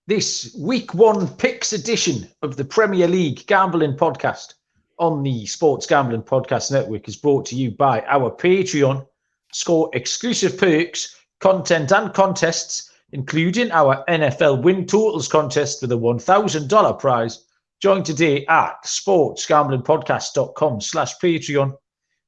this week one picks edition of the Premier League Gambling Podcast on the Sports Gambling Podcast Network is brought to you by our Patreon. Score exclusive perks, content and contests, including our NFL win totals contest with a $1,000 prize. Join today at sportsgamblingpodcast.com/Patreon.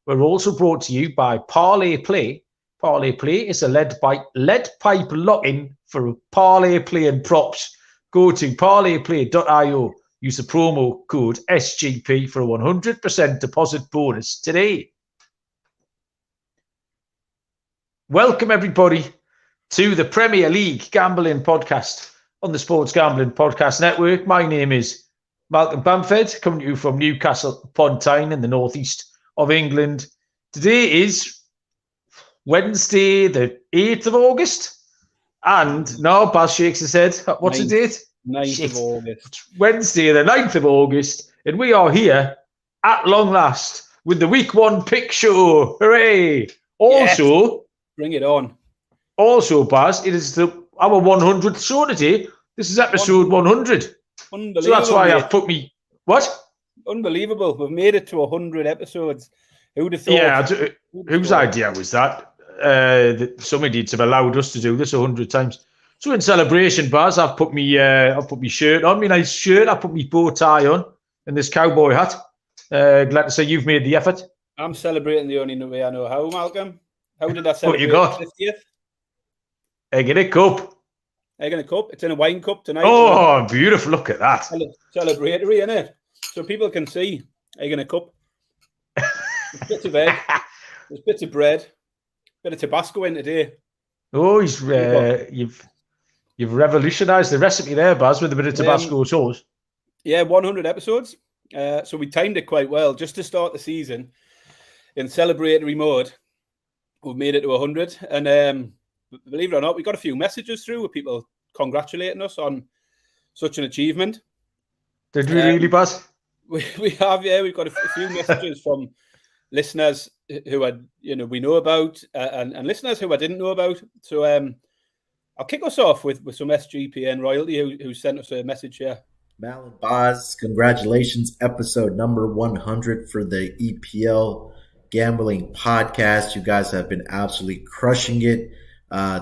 We're also brought to you by Parlay Play. Parlay Play is a lead pipe lock-in for parlay play and props. Go to parlayplay.io. Use the promo code SGP for a 100% deposit bonus today. Welcome, everybody, to the Premier League Gambling Podcast on the Sports Gambling Podcast Network. My name is Malcolm Bamford, coming to you from Newcastle upon Tyne in the northeast of England. Today is Wednesday, the 8th of August. And now Baz shakes his head. What's the date? 9th of August. Wednesday, the 9th of August. And we are here at long last with the week one pick show. Hooray! Also, yes. Bring it on. Also, Baz, it is our 100th show today. This is episode 100. Unbelievable. So that's why I've put me... What? Unbelievable. We've made it to 100 episodes. Who would have thought? Yeah, whose idea was that? Somebody have allowed us to do this 100 times. So in celebration, Baz, I've put me shirt on, my nice shirt. I put my bow tie on and this cowboy hat. Glad to say you've made the effort. I'm celebrating the only way I know how, Malcolm. How did I celebrate? What you got? 50th? Egg in a cup. Egg in a cup. It's in a wine cup tonight. Oh, beautiful. Look at that. Celebratory, isn't it? So people can see egg in a cup. There's bits of egg. There's bits of bread. Bit of Tabasco in today. Oh, you've revolutionised the recipe there, Baz, with a bit of Tabasco sauce. Yeah, 100 episodes. So we timed it quite well just to start the season in celebratory mode. We've made it to 100, and believe it or not, we got a few messages through with people congratulating us on such an achievement. Did we really, Baz? We have, yeah. We've got a few messages from listeners who we know about, and listeners who I didn't know about. So I'll kick us off with some SGPN royalty who sent us a message here. Mal and Boz, congratulations, episode number 100 for the EPL Gambling Podcast. You guys have been absolutely crushing it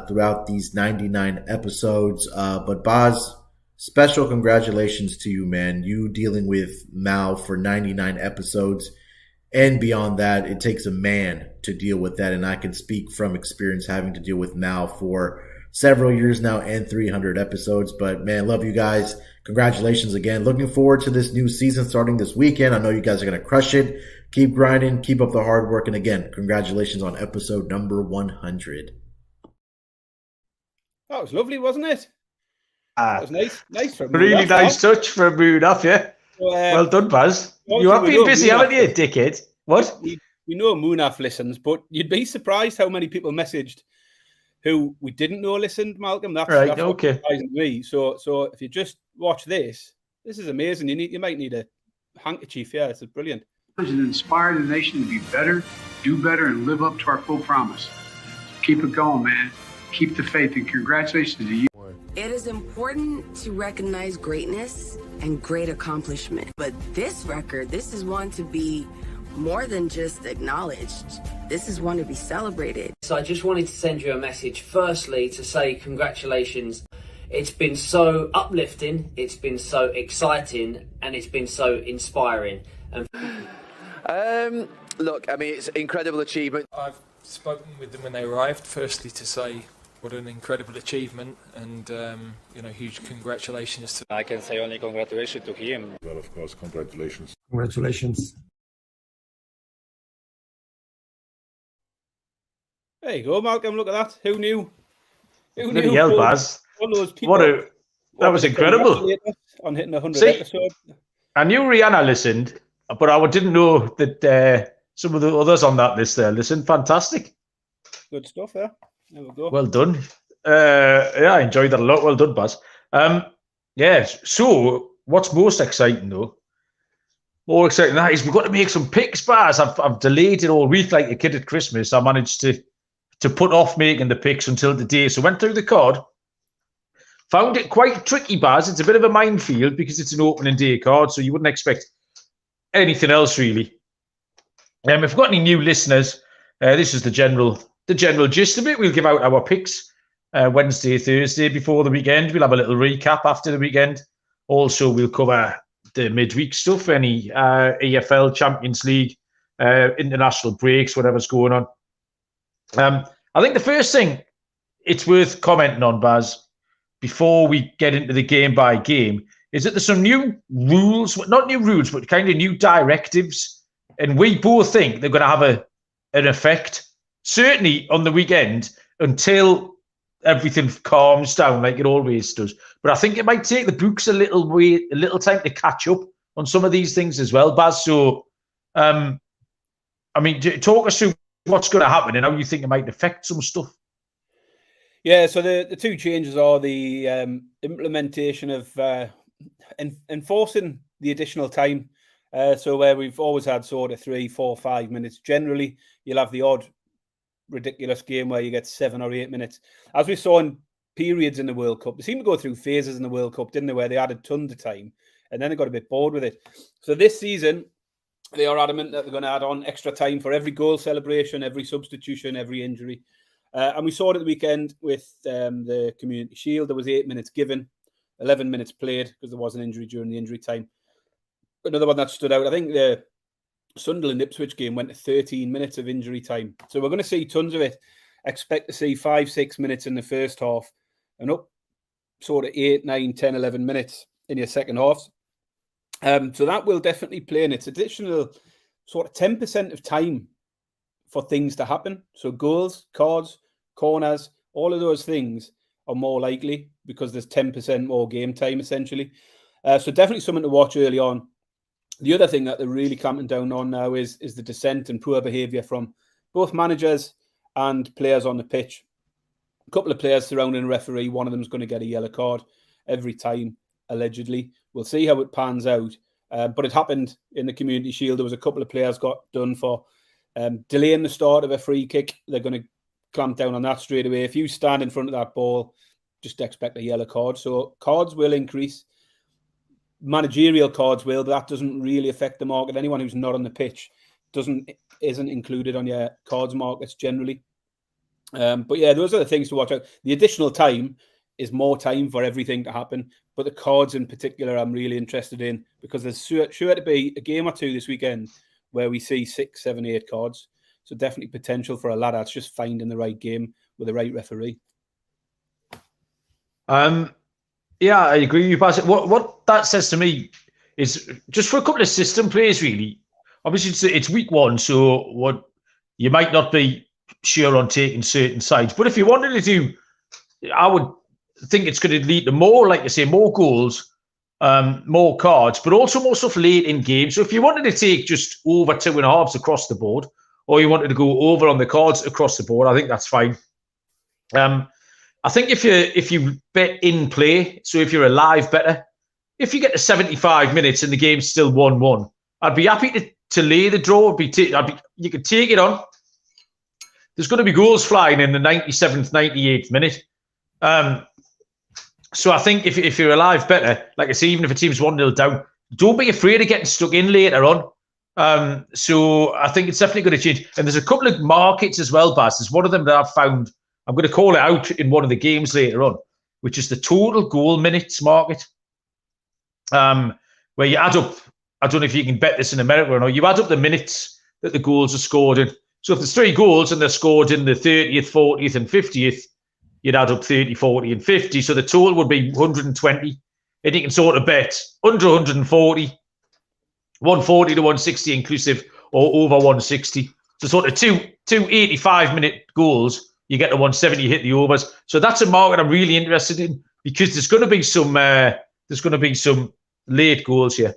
throughout these 99 episodes. But Boz, special congratulations to you, man. You dealing with Mal for 99 episodes. And beyond that, it takes a man to deal with that. And I can speak from experience having to deal with Mal for several years now and 300 episodes. But, man, love you guys. Congratulations again. Looking forward to this new season starting this weekend. I know you guys are going to crush it. Keep grinding. Keep up the hard work. And, again, congratulations on episode number 100. That was lovely, wasn't it? That was nice. Nice for really nice touch for a mood off, yeah. So, well done, Baz. You have been busy, haven't you, dickhead? What? We know Munaf listens, but you'd be surprised how many people messaged who we didn't know listened, Malcolm. That's okay. Surprising me. So if you just watch this is amazing. You might need a handkerchief. Yeah, it's brilliant. And inspire the nation to be better, do better, and live up to our full promise. Keep it going, man. Keep the faith, and congratulations to you. It is important to recognize greatness and great accomplishment. But this record, this is one to be more than just acknowledged. This is one to be celebrated. So I just wanted to send you a message, firstly, to say congratulations. It's been so uplifting, it's been so exciting, and it's been so inspiring. Look, I mean, it's an incredible achievement. I've spoken with them when they arrived, firstly to say what an incredible achievement, and huge congratulations to. I can say only congratulations to him. Well, of course, congratulations. Congratulations. There you go, Malcolm. Look at that. Who knew? Bloody hell, Baz. That was incredible. On hitting 100 episodes. I knew Rihanna listened, but I didn't know that some of the others on that list there listened. Fantastic. Good stuff, yeah. There we go. Well done. I enjoyed that a lot. Well done, Baz. So what's most exciting, though? More exciting than that is we've got to make some picks, Baz. I've delayed it all week like a kid at Christmas. I managed to put off making the picks until today. So went through the card. Found it quite tricky, Baz. It's a bit of a minefield because it's an opening day card, so you wouldn't expect anything else really. If we've got any new listeners, this is the general gist of it. We'll give out our picks Wednesday, Thursday before the weekend. We'll have a little recap after the weekend. Also, we'll cover the midweek stuff, any EFL, Champions League, international breaks, whatever's going on. I think the first thing it's worth commenting on, Baz, before we get into the game by game, is that there's some new rules, not new rules, but kind of new directives. And we both think they're going to have an effect, certainly on the weekend, until everything calms down like it always does. But I think it might take the books a little time to catch up on some of these things as well, Baz. So, I mean, talk us through what's going to happen and how you think it might affect some stuff. Yeah, so the two changes are the implementation of enforcing the additional time. So where we've always had sort of 3, 4, 5 minutes, generally you'll have the odd ridiculous game where you get 7 or 8 minutes. As we saw in periods in the World Cup, they seemed to go through phases in the World Cup, didn't they, where they added tons of time and then they got a bit bored with it. So this season, they are adamant that they're going to add on extra time for every goal celebration, every substitution, every injury. And we saw it at the weekend with the Community Shield. There was 8 minutes given, 11 minutes played because there was an injury during the injury time. Another one that stood out, I think the Sunderland-Ipswich game went to 13 minutes of injury time. So we're going to see tons of it. Expect to see 5, 6 minutes in the first half and up sort of 8, 9, 10, 11 minutes in your second halves. So that will definitely play in. It's additional sort of 10% of time for things to happen. So goals, cards, corners, all of those things are more likely because there's 10% more game time, essentially. So definitely something to watch early on. The other thing that they're really clamping down on now is the dissent and poor behaviour from both managers and players on the pitch. A couple of players surrounding a referee. One of them is going to get a yellow card every time, allegedly. We'll see how it pans out. But it happened in the Community Shield. There was a couple of players got done for delaying the start of a free kick. They're going to clamp down on that straight away. If you stand in front of that ball, just expect a yellow card. So cards will increase. Managerial cards will, but that doesn't really affect the market. Anyone who's not on the pitch isn't included on your cards markets generally. But yeah, those are the things to watch out. The additional time is more time for everything to happen. But the cards in particular, I'm really interested in because there's sure to be a game or two this weekend where we see 6, 7, 8 cards. So definitely potential for a lad that's just finding the right game with the right referee. Yeah, I agree with you, Baz. What that says to me is just for a couple of system players, really. Obviously, it's week 1, so what you might not be sure on taking certain sides. But if you wanted to do, I would think it's going to lead to more, like you say, more goals, more cards, but also more stuff late in games. So if you wanted to take just over 2.5s across the board, or you wanted to go over on the cards across the board, I think that's fine. I think if you bet in play, so if you're a live better, if you get to 75 minutes and the game's still 1-1, I'd be happy to lay the draw. You could take it on. There's going to be goals flying in the 97th, 98th minute. So I think if you're a live better, like I say, even if a team's 1-0 down, don't be afraid of getting stuck in later on. So I think it's definitely going to change. And there's a couple of markets as well, Baz. There's one of them that I've found. I'm going to call it out in one of the games later on, which is the total goal minutes market, where you add up, I don't know if you can bet this in America or not, you add up the minutes that the goals are scored in. So if there's 3 goals and they're scored in the 30th, 40th and 50th, you'd add up 30, 40 and 50. So the total would be 120. And you can sort of bet under 140, 140 to 160 inclusive, or over 160. So sort of two 85-minute goals. You get to 170, you hit the overs. So that's a market I'm really interested in because there's going to be some late goals here.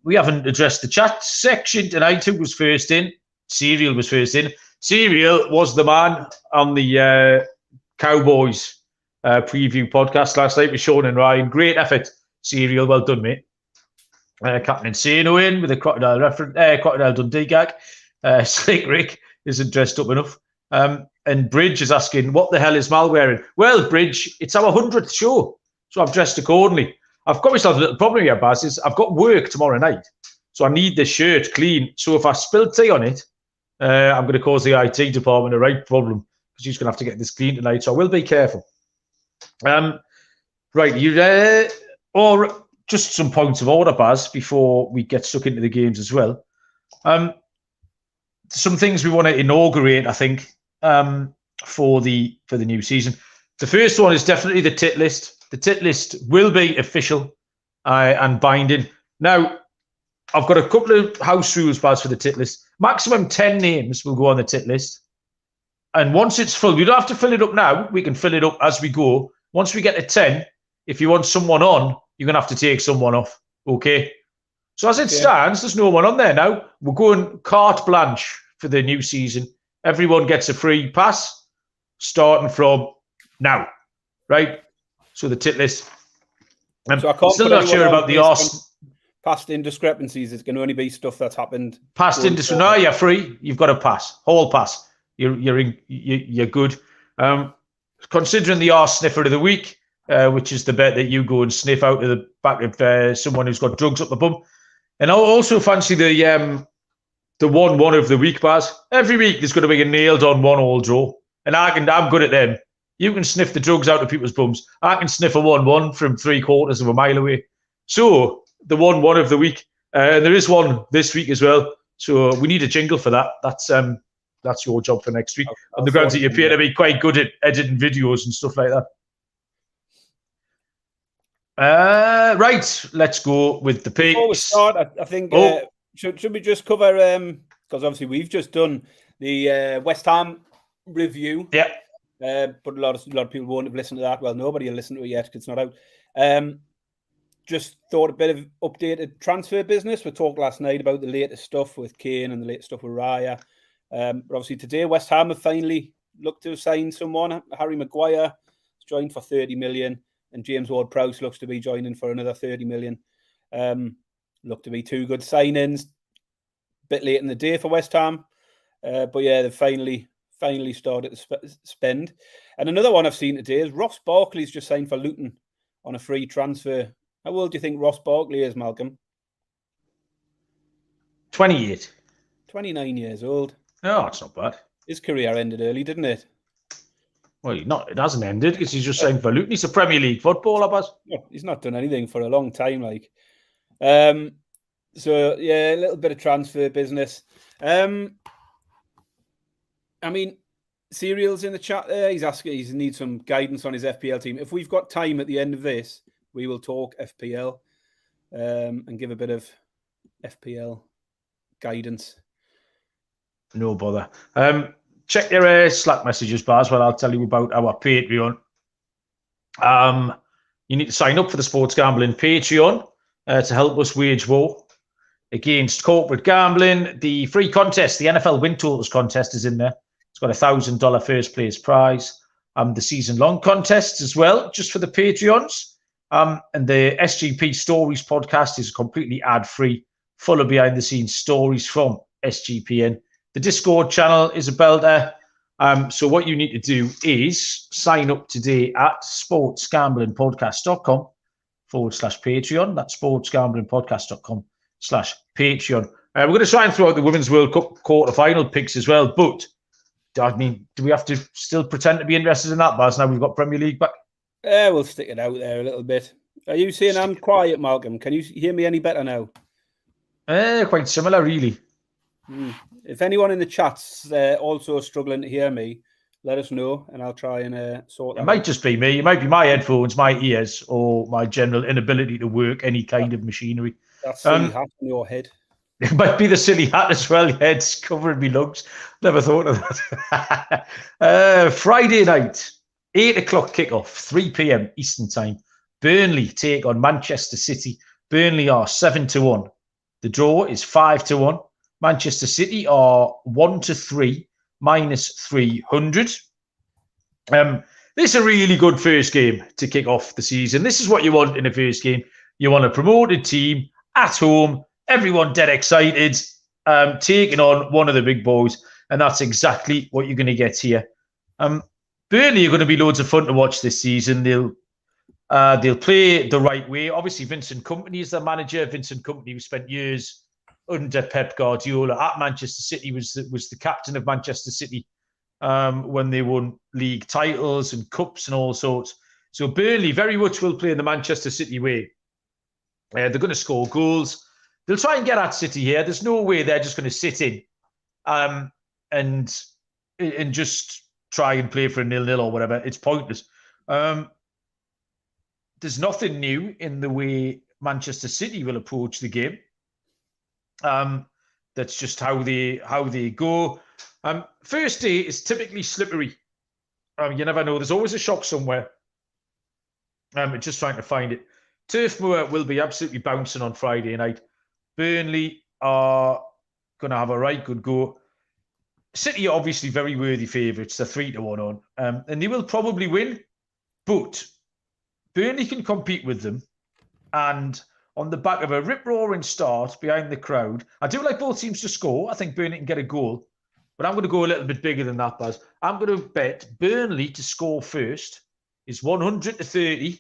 We haven't addressed the chat section tonight. Who was first in? Serial was first in. Serial was the man on the Cowboys preview podcast last night with Sean and Ryan. Great effort, Serial. Well done, mate. Captain Insano in with a Crocodile Dundee gag. Slick Rick isn't dressed up enough. And Bridge is asking, what the hell is Mal wearing? Well, Bridge, it's our 100th show, so I've dressed accordingly. I've got myself a little problem here, Baz, is I've got work tomorrow night, so I need this shirt clean. So if I spill tea on it, I'm going to cause the IT department a right problem, because she's going to have to get this clean tonight, so I will be careful. Right, you there? Or just some points of order, Baz, before we get stuck into the games as well. Some things we want to inaugurate, I think, for the new season. The first one is definitely the tit list. The tit list will be official and binding. Now, I've got a couple of house rules, Baz, for the tit list. Maximum 10 names will go on the tit list. And once it's full, we don't have to fill it up now. We can fill it up as we go. Once we get to 10, if you want someone on, you're going to have to take someone off. Okay? So as it stands, there's no one on there now. We're going carte blanche for the new season. Everyone gets a free pass starting from now, right? So the tit list. So I can't still not sure about the Arsenal. Past indiscrepancies. It's going to only be stuff that's happened. Past indiscrepancies. No, you're free. You've got a pass. Whole pass. You're good. Considering the arse sniffer of the week, which is the bet that you go and sniff out of the back of someone who's got drugs up the bum. And I also fancy the 1-1 of the week, Baz. Every week there's going to be a nailed-on 1-1 draw. And I'm good at them. You can sniff the drugs out of people's bums. I can sniff a 1-1 from 3/4 of a mile away. So, the 1-1 of the week. And there is one this week as well. So, we need a jingle for that. That's your job for next week. On the grounds that you appear to be quite good at editing videos and stuff like that. Right, let's go with the picks. Before we start, I think should we just cover because obviously we've just done the West Ham review. Yeah. But a lot of people won't have listened to that. Well, nobody will listen to it yet because it's not out. Just thought a bit of updated transfer business. We talked last night about the latest stuff with Kane and the latest stuff with Raya. But obviously today West Ham have finally looked to sign someone. Harry Maguire has joined for 30 million. And James Ward-Prowse looks to be joining for another 30 million. Look to be two good signings. Bit late in the day for West Ham. But yeah, they've finally started to spend. And another one I've seen today is Ross Barkley's just signed for Luton on a free transfer. How old do you think Ross Barkley is, Malcolm? 28. 29 years old. No, it's not bad. His career ended early, didn't it? Well, it hasn't ended because he's just signed for Luton. He's a Premier League footballer, Baz. Yeah, he's not done anything for a long time, like. So yeah, a little bit of transfer business. I mean, Serial's in the chat there. He's asking, he needs some guidance on his FPL team. If we've got time at the end of this, we will talk FPL and give a bit of FPL guidance. No bother. Check your Slack messages, Baz, while I'll tell you about our Patreon. You need to sign up for the Sports Gambling Patreon to help us wage war against corporate gambling. The free contest, the NFL Win Totals contest, is in there. It's got $1,000 first place prize. The season-long contests as well, just for the Patreons. And the SGP Stories podcast is completely ad-free, full of behind-the-scenes stories from SGPN. The Discord channel is a belter. So what you need to do is sign up today at sportsgamblingpodcast.com/Patreon. That's sportsgamblingpodcast.com/Patreon. We're going to try and throw out the Women's World Cup quarter-final picks as well. But, I mean, do we have to still pretend to be interested in that, Baz? Now we've got Premier League back. We'll stick it out there a little bit. Are you saying I'm quiet, Malcolm? Can you hear me any better now? Quite similar, really. If anyone in the chat's also struggling to hear me, let us know and I'll try and sort that out. It might just be me. It might be my headphones, my ears, or my general inability to work any kind of machinery. That silly hat on your head. It might be the silly hat as well. Your head's covering me lungs. Never thought of that. Friday night, 8 o'clock kickoff, 3 p.m. Eastern time. Burnley take on Manchester City. Burnley are 7-1. The draw is 5-1. Manchester City are 1-3, -300. This is a really good first game to kick off the season. This is what you want in a first game. You want a promoted team at home, everyone dead excited, taking on one of the big boys, and that's exactly what you're going to get here. Burnley are going to be loads of fun to watch this season. They'll play the right way. Obviously, Vincent Kompany is their manager. Vincent Kompany, who spent years under Pep Guardiola at Manchester City, was the captain of Manchester City when they won league titles and cups and all sorts. So Burnley very much will play in the Manchester City way. They're going to score goals. They'll try and get at City here. There's no way they're just going to sit in and just try and play for a 0-0 or whatever. It's pointless. There's nothing new in the way Manchester City will approach the game. That's just how they go. First day is typically slippery. You never know. There's always a shock somewhere. Just trying to find it. Turf Moor will be absolutely bouncing on Friday night. Burnley are going to have a right good go. City are obviously very worthy favourites. They're 3-1 on. And they will probably win. But Burnley can compete with them. And on the back of a rip-roaring start behind the crowd, I do like both teams to score. I think Burnley can get a goal. But I'm going to go a little bit bigger than that, Baz. I'm going to bet Burnley to score first is 100-30.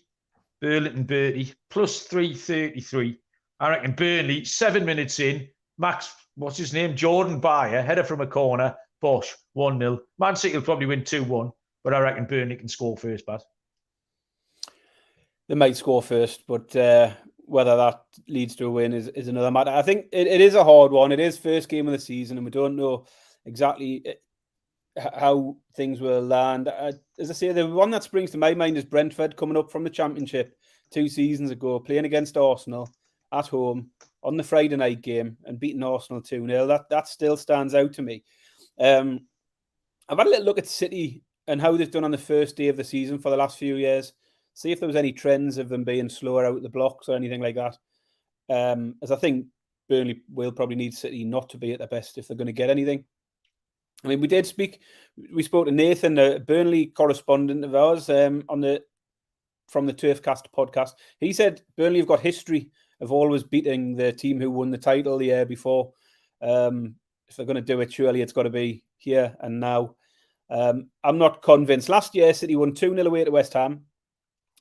Burlington Bertie, plus 333. I reckon Burnley, 7 minutes in, Max, what's his name? Jordan Bayer, header from a corner, Bosch, 1-0. Man City will probably win 2-1, but I reckon Burnley can score first, Baz. They might score first, but whether that leads to a win is another matter. I think it is a hard one. It is first game of the season, and we don't know exactly how things will land. As I say, the one that springs to my mind is Brentford coming up from the Championship 2 seasons ago, playing against Arsenal at home on the Friday night game and beating Arsenal 2-0. That still stands out to me. I've had a little look at City and how they've done on the first day of the season for the last few years. See if there was any trends of them being slower out the blocks or anything like that. As I think Burnley will probably need City not to be at their best if they're going to get anything. I mean, we spoke to Nathan, a Burnley correspondent of ours, from the Turfcast podcast. He said Burnley have got history of always beating the team who won the title the year before. If they're going to do it, surely it's got to be here and now. I'm not convinced. Last year, City won 2-0 away to West Ham.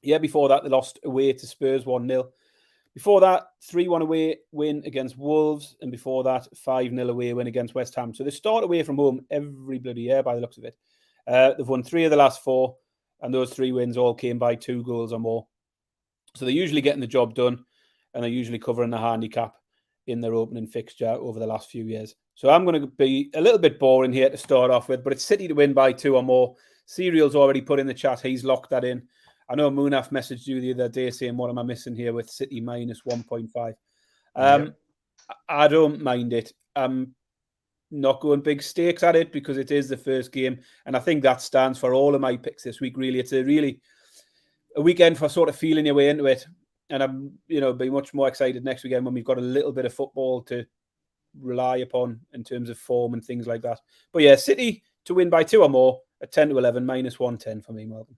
Year before that, they lost away to Spurs 1-0. Before that, 3-1 away win against Wolves, and before that, 5-0 away win against West Ham. So they start away from home every bloody year by the looks of it. They've won 3 of the last 4, and those 3 wins all came by 2 goals or more. So they're usually getting the job done, and they're usually covering the handicap in their opening fixture over the last few years. So I'm going to be a little bit boring here to start off with, but it's City to win by 2 or more. Serial's already put in the chat. He's locked that in. I know Munaf messaged you the other day saying, what am I missing here with City minus 1.5? I don't mind it. I'm not going big stakes at it because it is the first game. And I think that stands for all of my picks this week, really. It's a weekend for sort of feeling your way into it. And I'm, be much more excited next weekend when we've got a little bit of football to rely upon in terms of form and things like that. But yeah, City to win by 2 or more at 10-11, minus 110 for me, Melvin.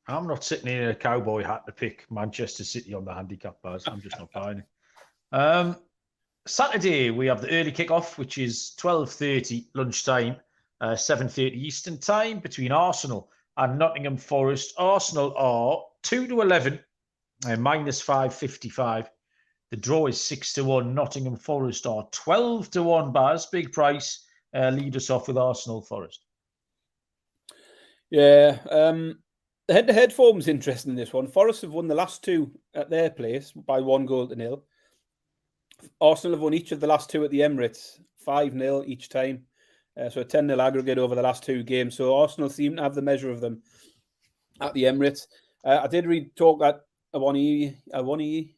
I'm not sitting in a cowboy hat to pick Manchester City on the handicap bars. I'm just not buying it. Saturday, we have the early kickoff, which is 12:30 lunchtime, 7:30 Eastern time between Arsenal and Nottingham Forest. Arsenal are 2-11, minus 555. The draw is 6-1. Nottingham Forest are 12-1. Baz, big price. Lead us off with Arsenal Forest. Yeah. The head-to-head form is interesting in this one. Forest have won the last 2 at their place by 1-0. Arsenal have won each of the last 2 at the Emirates, 5-0 each time. So a 10-0 aggregate over the last 2 games. So Arsenal seem to have the measure of them at the Emirates. I did read talk that Awoniyi.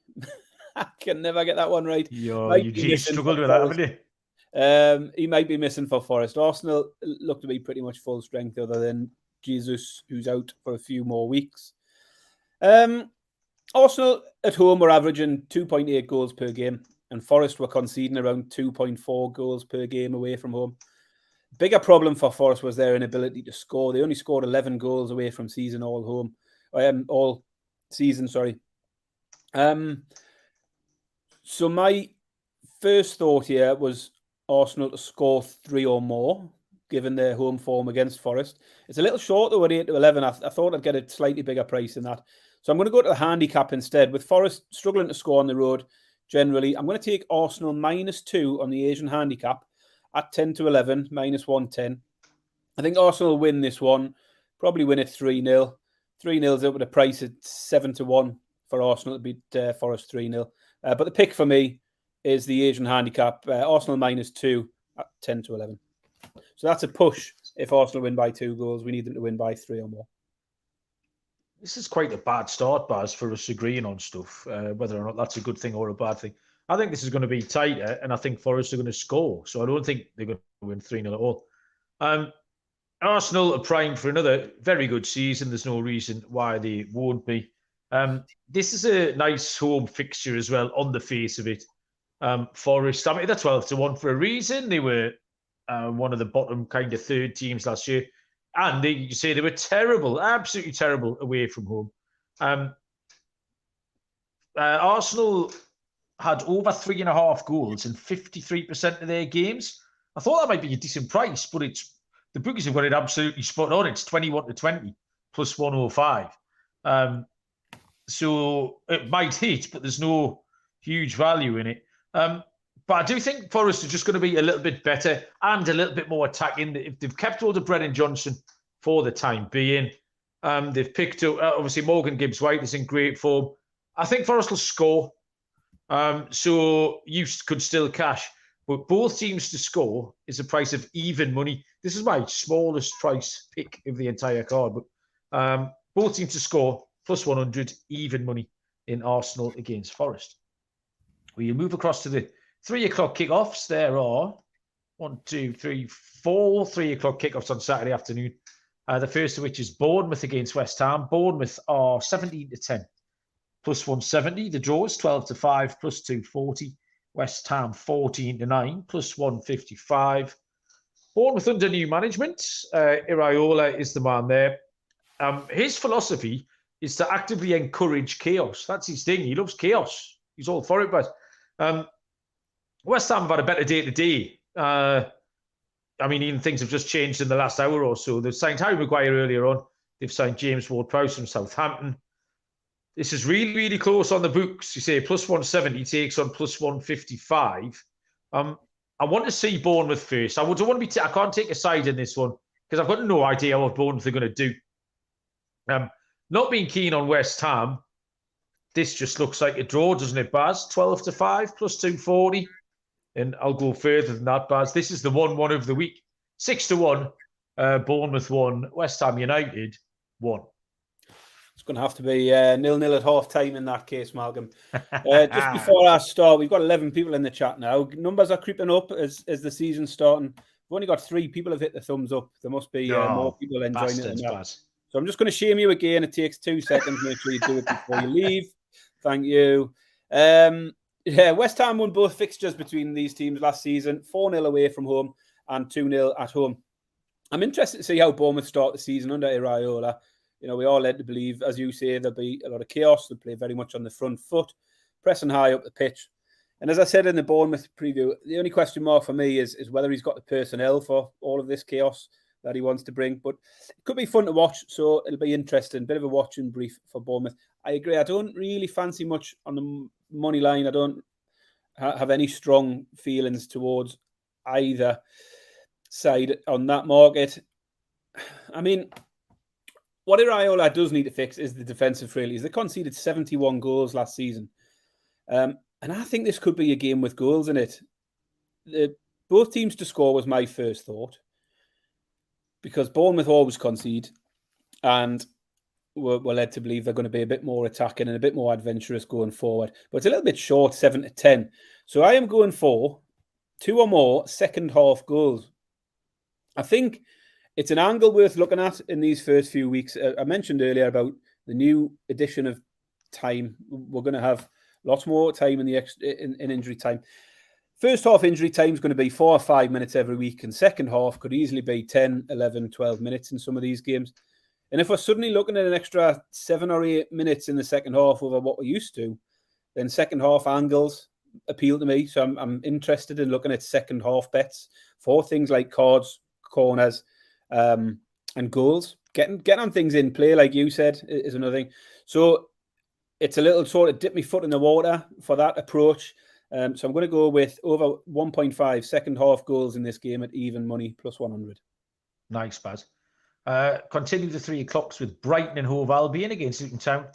I can never get that one right. You struggled with that, haven't you? He might be missing for Forest. Arsenal look to be pretty much full strength other than Jesus, who's out for a few more weeks. Arsenal at home were averaging 2.8 goals per game, and Forest were conceding around 2.4 goals per game away from home. Bigger problem for Forest was their inability to score. They only scored 11 goals away from all season. So my first thought here was Arsenal to score 3 or more. given their home form against Forest. It's a little short though at 8 to 11. I thought I'd get a slightly bigger price than that. So I'm going to go to the handicap instead. With Forest struggling to score on the road generally, I'm going to take Arsenal -2 on the Asian handicap at 10 to 11, -110. I think Arsenal will win this one, probably win it 3-0. 3-0's up with a price at 7 to 1 for Arsenal to beat Forest 3-0. But the pick for me is the Asian handicap, Arsenal -2 at 10 to 11. So that's a push. If Arsenal win by 2 goals, we need them to win by 3 or more. This is quite a bad start, Baz, for us agreeing on stuff, whether or not that's a good thing or a bad thing. I think this is going to be tighter, and I think Forest are going to score. So I don't think they're going to win 3-0 at all. Arsenal are primed for another very good season. There's no reason why they won't be. This is a nice home fixture as well, on the face of it. Forest, I mean, they're 12 to 1 for a reason. They were one of the bottom kind of third teams last year. And you say they were terrible, absolutely terrible away from home. Arsenal had over 3.5 goals in 53% of their games. I thought that might be a decent price, but the bookies have got it absolutely spot on. It's 21 to 20 plus 105. So it might hit, but there's no huge value in it. But I do think Forest are just going to be a little bit better and a little bit more attacking. If they've kept hold of Brennan Johnson for the time being, they've picked up, obviously, Morgan Gibbs-White is in great form. I think Forest will score. So you could still cash. But both teams to score is a price of even money. This is my smallest price pick of the entire card. But both teams to score, plus 100, even money in Arsenal against Forest. We move across to the 3 o'clock kickoffs. There are 4 3 o'clock kickoffs on Saturday afternoon. The first of which is Bournemouth against West Ham. Bournemouth are 17 to 10, plus 170. The draw is 12 to 5, plus 240. West Ham 14 to 9, plus 155. Bournemouth under new management. Iraola is the man there. His philosophy is to actively encourage chaos. That's his thing. He loves chaos. He's all for it, but West Ham have had a better day today. I mean, even things have just changed in the last hour or so. They've signed Harry Maguire earlier on. They've signed James Ward-Prowse from Southampton. This is really, really close on the books. You say plus 170 takes on plus 155. I want to see Bournemouth first. I don't want to be. I can't take a side in this one because I've got no idea what Bournemouth are going to do. Not being keen on West Ham. This just looks like a draw, doesn't it, Baz? 12 to 5, plus 240. And I'll go further than that, Baz. This is the 1-1 of the week. 6 to 1. Bournemouth 1. West Ham United 1. It's going to have to be 0-0 at half time in that case, Malcolm. Just before I start, we've got 11 people in the chat now. Numbers are creeping up as the season's starting. We've only got 3 people have hit the thumbs up. There must be more people enjoying it than that. So I'm just going to shame you again. It takes 2 seconds. Make sure you do it before you leave. Thank you. West Ham won both fixtures between these teams last season. 4-0 away from home and 2-0 at home. I'm interested to see how Bournemouth start the season under Iraola. You know, we are led to believe, as you say, there'll be a lot of chaos. They'll play very much on the front foot, pressing high up the pitch. And as I said in the Bournemouth preview, the only question mark for me is whether he's got the personnel for all of this chaos that he wants to bring. But it could be fun to watch, so it'll be interesting. Bit of a watching brief for Bournemouth. I agree. I don't really fancy much on the money line. I don't have any strong feelings towards either side on that market. I mean, what Iraola does need to fix is the defensive frailties. They conceded 71 goals last season. And I think this could be a game with goals in it. Both teams to score was my first thought, because Bournemouth always concede and we're led to believe they're going to be a bit more attacking and a bit more adventurous going forward. But it's a little bit short, 7 to 10. So I am going for 2 or more second half goals. I think it's an angle worth looking at in these first few weeks. I mentioned earlier about the new addition of time. We're going to have lots more time in injury time. First half injury time is going to be 4 or 5 minutes every week, and second half could easily be 10, 11, 12 minutes in some of these games. And if we're suddenly looking at an extra 7 or 8 minutes in the second half over what we're used to, then second half angles appeal to me. So I'm interested in looking at second half bets for things like cards, corners, and goals. Getting on things in play, like you said, is another thing. So it's a little sort of dip my foot in the water for that approach. So I'm going to go with over 1.5 second half goals in this game at even money, plus 100. Nice, Baz. Continue the 3 o'clocks with Brighton and Hove Albion against Luton Town.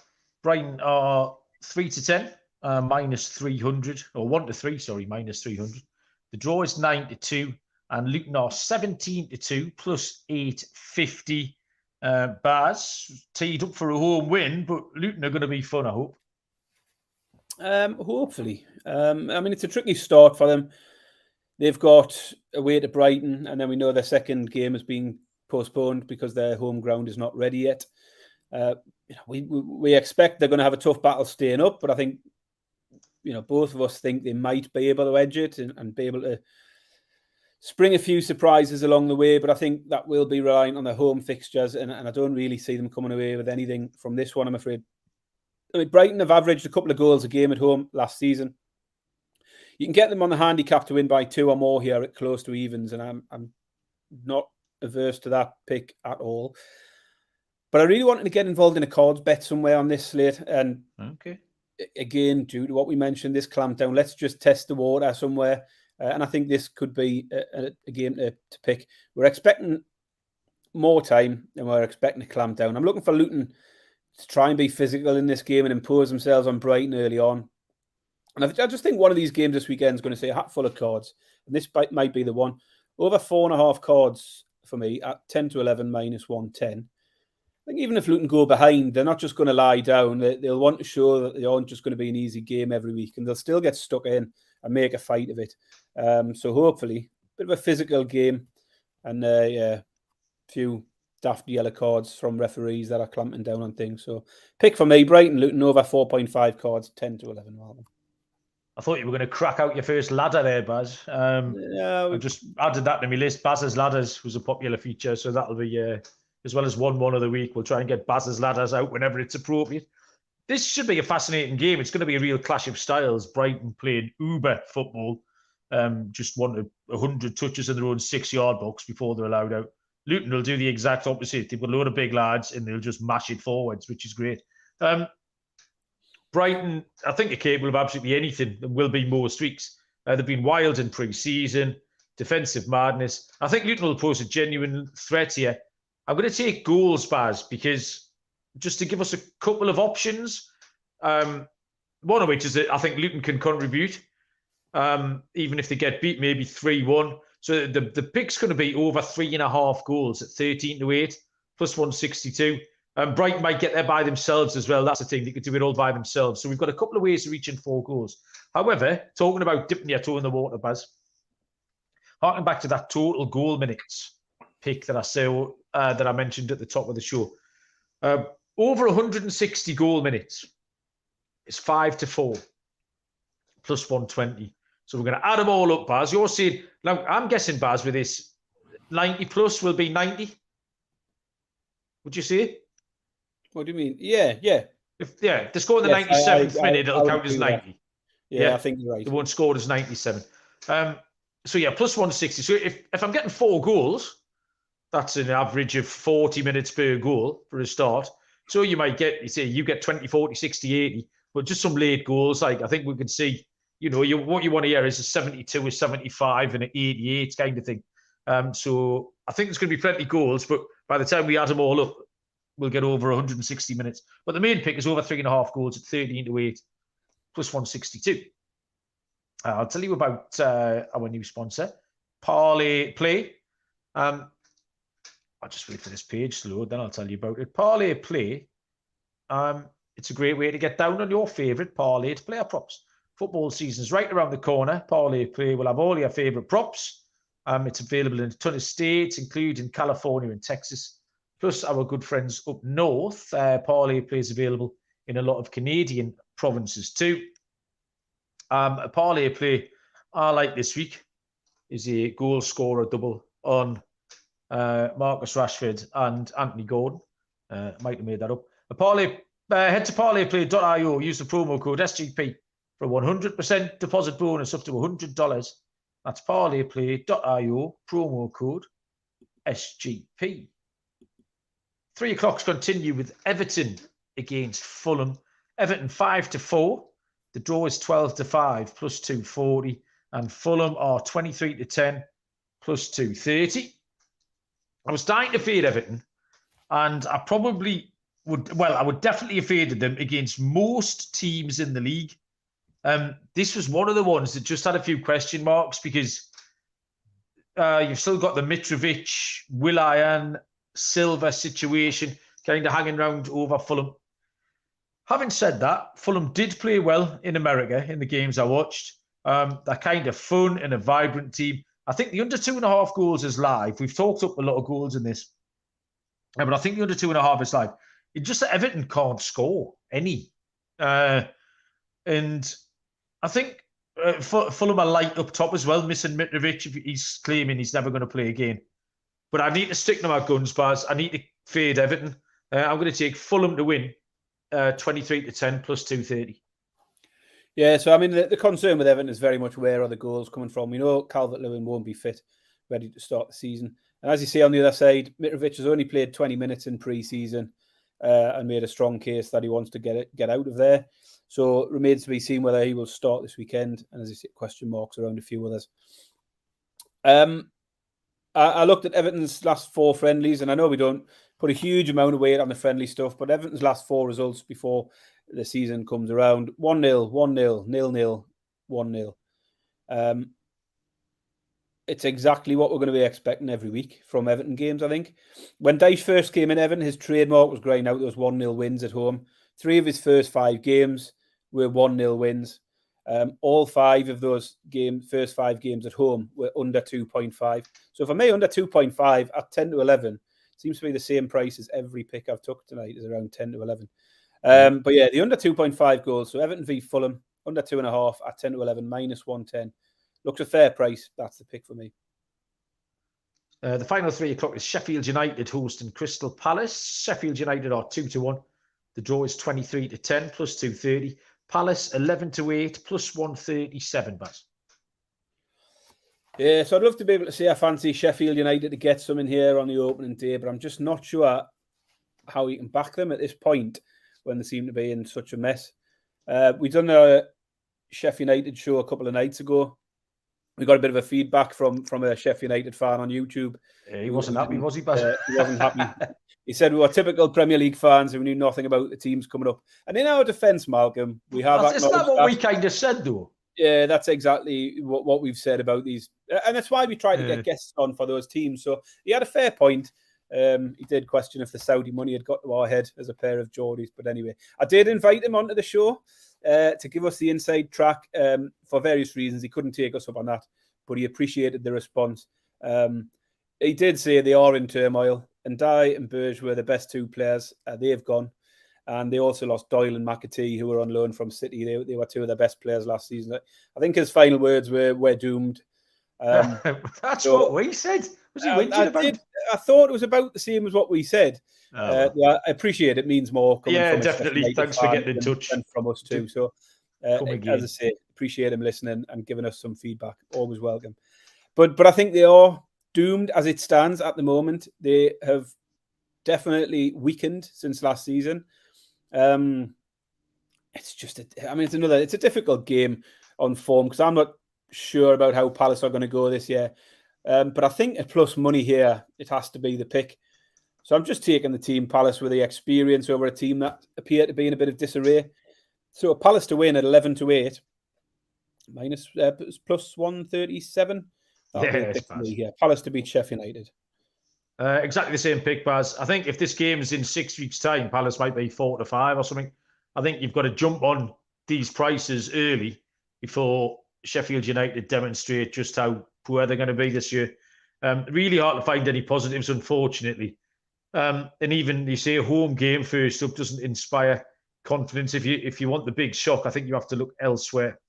Brighton are 3 to 10, minus 300, or 1 to 3, sorry, minus 300. The draw is 9 to 2, and Luton are 17 to 2, plus 850. Baz teed up for a home win, but Luton are going to be fun, I hope. Hopefully. I mean, it's a tricky start for them. They've got away to Brighton, and then we know their second game has been postponed because their home ground is not ready yet. We expect they're going to have a tough battle staying up, but I think, both of us think they might be able to edge it and be able to spring a few surprises along the way. But I think that will be relying on their home fixtures, and I don't really see them coming away with anything from this one, I'm afraid. I mean, Brighton have averaged a couple of goals a game at home last season. You can get them on the handicap to win by 2 or more here at close to evens, and I'm not averse to that pick at all. But I really wanted to get involved in a cards bet somewhere on this slate. And again, due to what we mentioned, this clampdown, let's just test the water somewhere. And I think this could be a game to pick. We're expecting more time and we're expecting a clampdown. I'm looking for Luton to try and be physical in this game and impose themselves on Brighton early on. And I just think one of these games this weekend is going to say a hat full of cards. And this might be the one. Over 4.5 cards for me at 10 to 11 minus 110. I think even if Luton go behind, they're not just going to lie down. They'll want to show that they aren't just going to be an easy game every week, and they'll still get stuck in and make a fight of it. So hopefully, a bit of a physical game, and a few daft yellow cards from referees that are clamping down on things. So pick for me, Brighton, Luton over 4.5 cards, 10 to 11. Marlon. I thought you were going to crack out your first ladder there, Baz. I just added that to my list. Baz's Ladders was a popular feature, so that'll be, as well as 1-1 of the week, we'll try and get Baz's Ladders out whenever it's appropriate. This should be a fascinating game. It's going to be a real clash of styles. Brighton playing uber football, just wanted 100 touches in their own 6-yard box before they're allowed out. Luton will do the exact opposite. They've got a load of big lads and they'll just mash it forwards, which is great. Brighton, I think, are capable of absolutely anything and will be most weeks. They've been wild in pre-season, defensive madness. I think Luton will pose a genuine threat here. I'm going to take goals, Baz, because just to give us a couple of options, one of which is that I think Luton can contribute, even if they get beat, maybe 3-1. So the pick's going to be over 3.5 goals at 13 to 8, plus 162. Brighton might get there by themselves as well. That's the thing. They could do it all by themselves. So we've got a couple of ways of reaching 4 goals. However, talking about dipping your toe in the water, Baz, harking back to that total goal minutes pick that I mentioned at the top of the show. Over 160 goal minutes is 5 to 4, plus 120. So we're going to add them all up, Baz. You're saying, now I'm guessing, Baz, with this 90 plus will be 90. Would you say? What do you mean? Yeah. If they score in the 97th minute, it'll count as 90. Yeah, I think you're right. They won't score as 97. So yeah, plus 160. So if I'm getting 4 goals, that's an average of 40 minutes per goal for a start. So you might get, you get 20, 40, 60, 80, but just some late goals. Like I think we could see, what you want to hear is a 72, a 75, and an 88 kind of thing. So I think there's going to be plenty of goals, but by the time we add them all up, we'll get over 160 minutes. But the main pick is over 3.5 goals at 13 to 8, plus 162. I'll tell you about our new sponsor, Parlay Play. I'll just wait for this page to load, then I'll tell you about it. Parlay Play. It's a great way to get down on your favourite parlayed player props. Football season's right around the corner. Parlay Play will have all your favourite props. It's available in a ton of states, including California and Texas. Plus, our good friends up north, Parlay Play is available in a lot of Canadian provinces too. A Parlay Play I like this week is a goal scorer double on Marcus Rashford and Anthony Gordon. Might have made that up. Head to parlayplay.io, use the promo code SGP for a 100% deposit bonus up to $100. That's parlayplay.io, promo code SGP. 3 o'clocks continue with Everton against Fulham. Everton 5-4. The draw is 12-5 plus 240. And Fulham are 23-10 plus 230. I was dying to fade Everton. And I probably would, I would definitely have faded them against most teams in the league. This was one of the ones that just had a few question marks because you've still got the Mitrovic, Willian, Silva situation kind of hanging around over Fulham. Having said that, Fulham did play well in America in the games I watched. They're kind of fun and a vibrant team. I think the under 2.5 goals is live. We've talked up a lot of goals in this. But I think the under 2.5 is live. It's just that Everton can't score any. And I think Fulham are light up top as well, missing Mitrovic. He's claiming he's never going to play again. But I need to stick to my guns, Baz. I need to fade Everton. I'm going to take Fulham to win 23-10 plus 230. Yeah, so I mean, the concern with Everton is very much where are the goals coming from. We know Calvert-Lewin won't be fit, ready to start the season. And as you see on the other side, Mitrovic has only played 20 minutes in pre-season and made a strong case that he wants to get out of there. So it remains to be seen whether he will start this weekend. And as you see, question marks around a few others. I looked at Everton's last 4 friendlies, and I know we don't put a huge amount of weight on the friendly stuff, but Everton's last 4 results before the season comes around: 1-0, 1-0, 0-0, 1-0. It's exactly what we're going to be expecting every week from Everton games, I think. When Dyche first came in Everton, his trademark was grinding out those 1-0 wins at home. 3 of his first 5 games were 1-0 wins. All 5 of those first 5 games at home were under 2.5. So for me, under 2.5 at 10 to 11 seems to be the same price as every pick I've took tonight, is around 10 to 11. But yeah, the under 2.5 goals. So Everton v Fulham, under 2.5 at 10 to 11, minus 110. Looks a fair price. That's the pick for me. The final 3 o'clock is Sheffield United hosting Crystal Palace. Sheffield United are 2-1. The draw is 23-10 plus 230. Palace 11-8 plus 137. Baz. Yeah, so I'd love to be able to say I fancy Sheffield United to get some in here on the opening day, but I'm just not sure how you can back them at this point when they seem to be in such a mess. We've done a Sheffield United show a couple of nights ago. We got a bit of a feedback from a Sheffield United fan on YouTube. He wasn't happy, was he, Baz? He wasn't happy. He said we were typical Premier League fans and we knew nothing about the teams coming up. And in our defence, Malcolm, we have... Isn't that what we kind of said, though? Yeah, that's exactly what we've said about these. And that's why we try to get guests on for those teams. So he had a fair point. He did question if the Saudi money had got to our head as a pair of Geordies. But anyway, I did invite him onto the show to give us the inside track for various reasons. He couldn't take us up on that, but he appreciated the response. He did say they are in turmoil, and Dye and Burge were the best 2 players. They've gone. And they also lost Doyle and McAtee, who were on loan from City. They were 2 of their best players last season. I think his final words were, "We're doomed." That's so, what we said. Was he whinging about? I thought it was about the same as what we said. I appreciate it. Means more. Yeah, definitely. Thanks for getting in touch. And from us too. So, as I say, appreciate him listening and giving us some feedback. Always welcome. But I think they are doomed as it stands at the moment. They have definitely weakened since last season. It's just, it's a difficult game on form because I'm not sure about how Palace are going to go this year. But I think at plus money here, it has to be the pick. So I'm just taking the team Palace with the experience over a team that appear to be in a bit of disarray. So Palace to win at 11-8, minus plus 137. Yeah, Palace to beat Sheffield United. Exactly the same pick, Baz. I think if this game is in 6 weeks' time, Palace might be 4-5 or something. I think you've got to jump on these prices early before Sheffield United demonstrate just how poor they're going to be this year. Really hard to find any positives, unfortunately. And even you say a home game first up doesn't inspire confidence. If you want the big shock, I think you have to look elsewhere.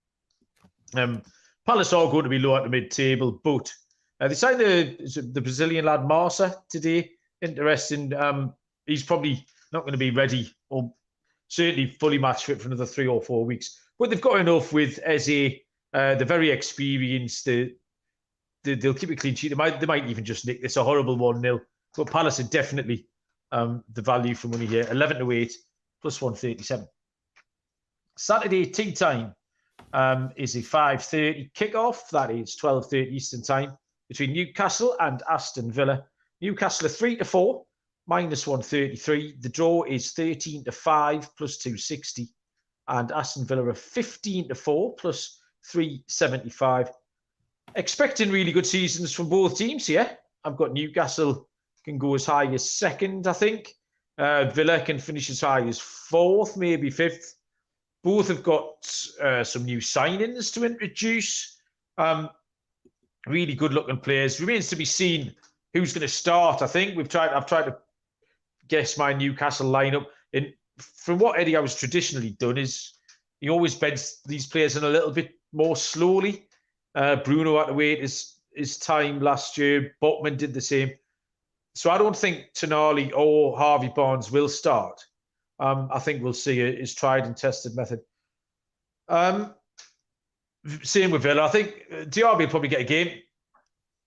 Palace are going to be low at the mid-table, but they signed the Brazilian lad Marsa today. Interesting. He's probably not going to be ready or certainly fully match fit for another 3 or 4 weeks. But they've got enough with Eze, the very experienced, the they'll keep a clean sheet. They might even just nick this a horrible 1-0. But Palace are definitely the value for money here. 11-8 plus 137. Saturday tea time is a 5:30 kickoff. That is 12:30 Eastern time between Newcastle and Aston Villa. Newcastle are 3-4, minus 133. The draw is 13-5 plus 260. And Aston Villa are 15-4 plus 375. Expecting really good seasons from both teams here. I've got Newcastle can go as high as second, I think. Villa can finish as high as fourth, maybe fifth. Both have got some new signings to introduce. Really good-looking players. Remains to be seen who's going to start. I think I've tried to guess my Newcastle lineup. And from what Eddie Howe's traditionally done is he always beds these players in a little bit more slowly. Bruno had to wait his time last year. Botman did the same. So I don't think Tonali or Harvey Barnes will start. I think we'll see his tried and tested method. Same with Villa. I think Diaby will probably get a game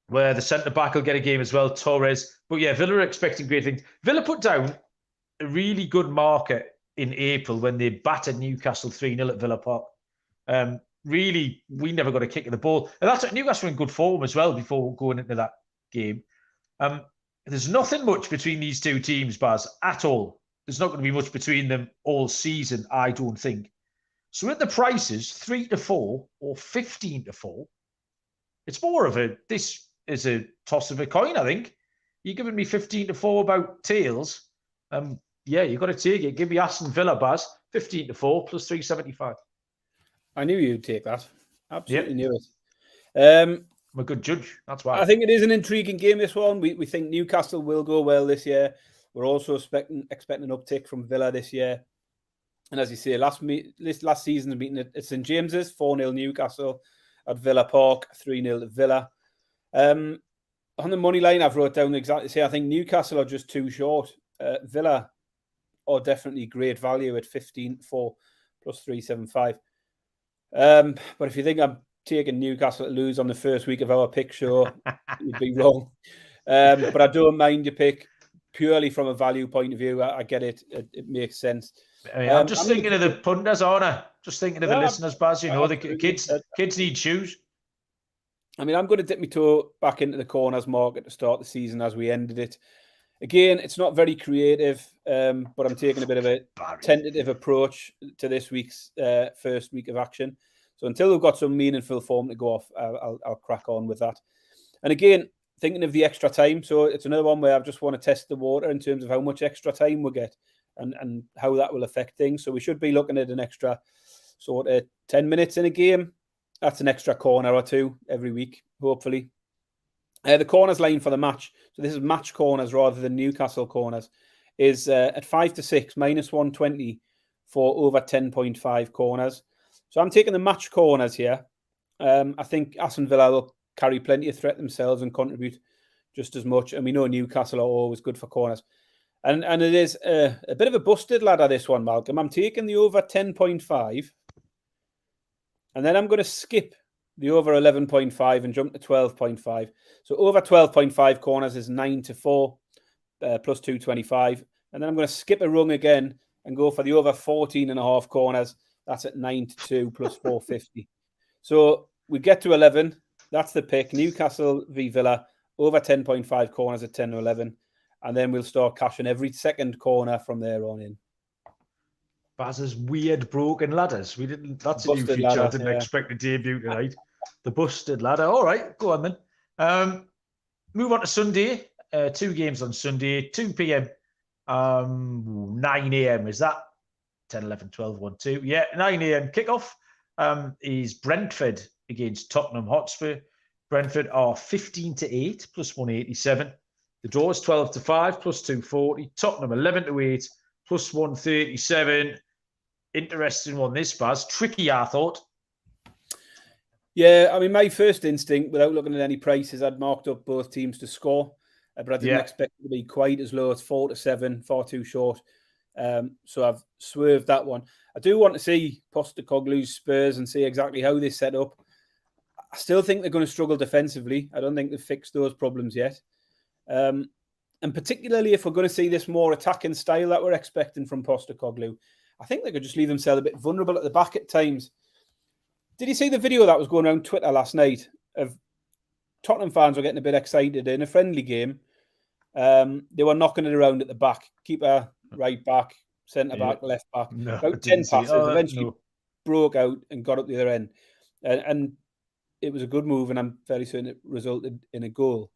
where the centre-back will get a game as well, Torres. But yeah, Villa are expecting great things. Villa put down a really good marker in April when they battered Newcastle 3-0 at Villa Park. Really, we never got a kick of the ball. And that's Newcastle were in good form as well before going into that game. There's nothing much between these two teams, Baz, at all. There's not going to be much between them all season, I don't think. So at the prices, 3-4 or 15-4, it's more of this is a toss of a coin, I think. You're giving me 15-4 about tails. Yeah, you've got to take it. Give me Aston Villa, Baz, 15-4 plus 375. I knew you'd take that. Absolutely knew it. I'm a good judge. That's why. I think it is an intriguing game, this one. We think Newcastle will go well this year. We're also expecting an uptick from Villa this year. And as you say, last season's meeting at St James's, 4-0 Newcastle. At Villa Park, 3-0 to Villa. On the money line, I've wrote down exactly. Say I think Newcastle are just too short. Villa are definitely great value at 15-4 plus 375. But if you think I'm taking Newcastle to lose on the first week of our pick show, you'd be wrong. But I don't mind your pick purely from a value point of view. I get it. It makes sense. I'm just thinking of the punters, aren't I? Just thinking of the listeners, Baz. You know, the kids need shoes. I mean, I'm going to dip my toe back into the corners market to start the season as we ended it. Again, it's not very creative, but I'm taking a bit of a tentative approach to this week's first week of action. So until we've got some meaningful form to go off, I'll crack on with that. And again, thinking of the extra time. So it's another one where I just want to test the water in terms of how much extra time we get and how that will affect things. So we should be looking at an extra sort of 10 minutes in a game. That's an extra corner or two every week, hopefully. The corners line for the match, so this is match corners rather than Newcastle corners, is at 5-6, minus 120 for over 10.5 corners. So I'm taking the match corners here. I think Aston Villa will carry plenty of threat themselves and contribute just as much. And we know Newcastle are always good for corners. And it is a bit of a busted ladder, this one, Malcolm. I'm taking the over 10.5. And then I'm going to skip the over 11.5 and jump to 12.5. So over 12.5 corners is 9-4 plus 225. And then I'm going to skip a rung again and go for the over 14.5 corners. That's at 9-2 plus 450. So we get to 11. That's the pick. Newcastle v Villa, over 10.5 corners at 10-11. And then we'll start cashing every second corner from there on in. Baz's weird broken ladders. That's a new Busted feature. ladder, I didn't expect to debut tonight. The busted ladder. All right, go on then. Move on to Sunday. 2 games on Sunday, 2 p.m. 9 a.m. Is that 10, 11, 12, 1, 2? Yeah, 9 a.m. kickoff is Brentford against Tottenham Hotspur. Brentford are 15-8 plus 187. The draw is 12-5 plus 240. Tottenham 11-8 plus 137. Interesting one, this, Baz. Tricky, I thought. Yeah, I mean, my first instinct, without looking at any prices, I'd marked up both teams to score, but I didn't expect it to be quite as low as 4-7, far too short. So I've swerved that one. I do want to see Postecoglou's Spurs and see exactly how they set up. I still think they're going to struggle defensively. I don't think they've fixed those problems yet. And particularly if we're going to see this more attacking style that we're expecting from Postecoglou, I think they could just leave themselves a bit vulnerable at the back at times. Did you see the video that was going around Twitter last night of Tottenham fans were getting a bit excited in a friendly game? They were knocking it around at the back. Keeper, right back, centre back, left back. No, about 10 passes. Eventually broke out and got up the other end. And it was a good move, and I'm fairly certain it resulted in a goal.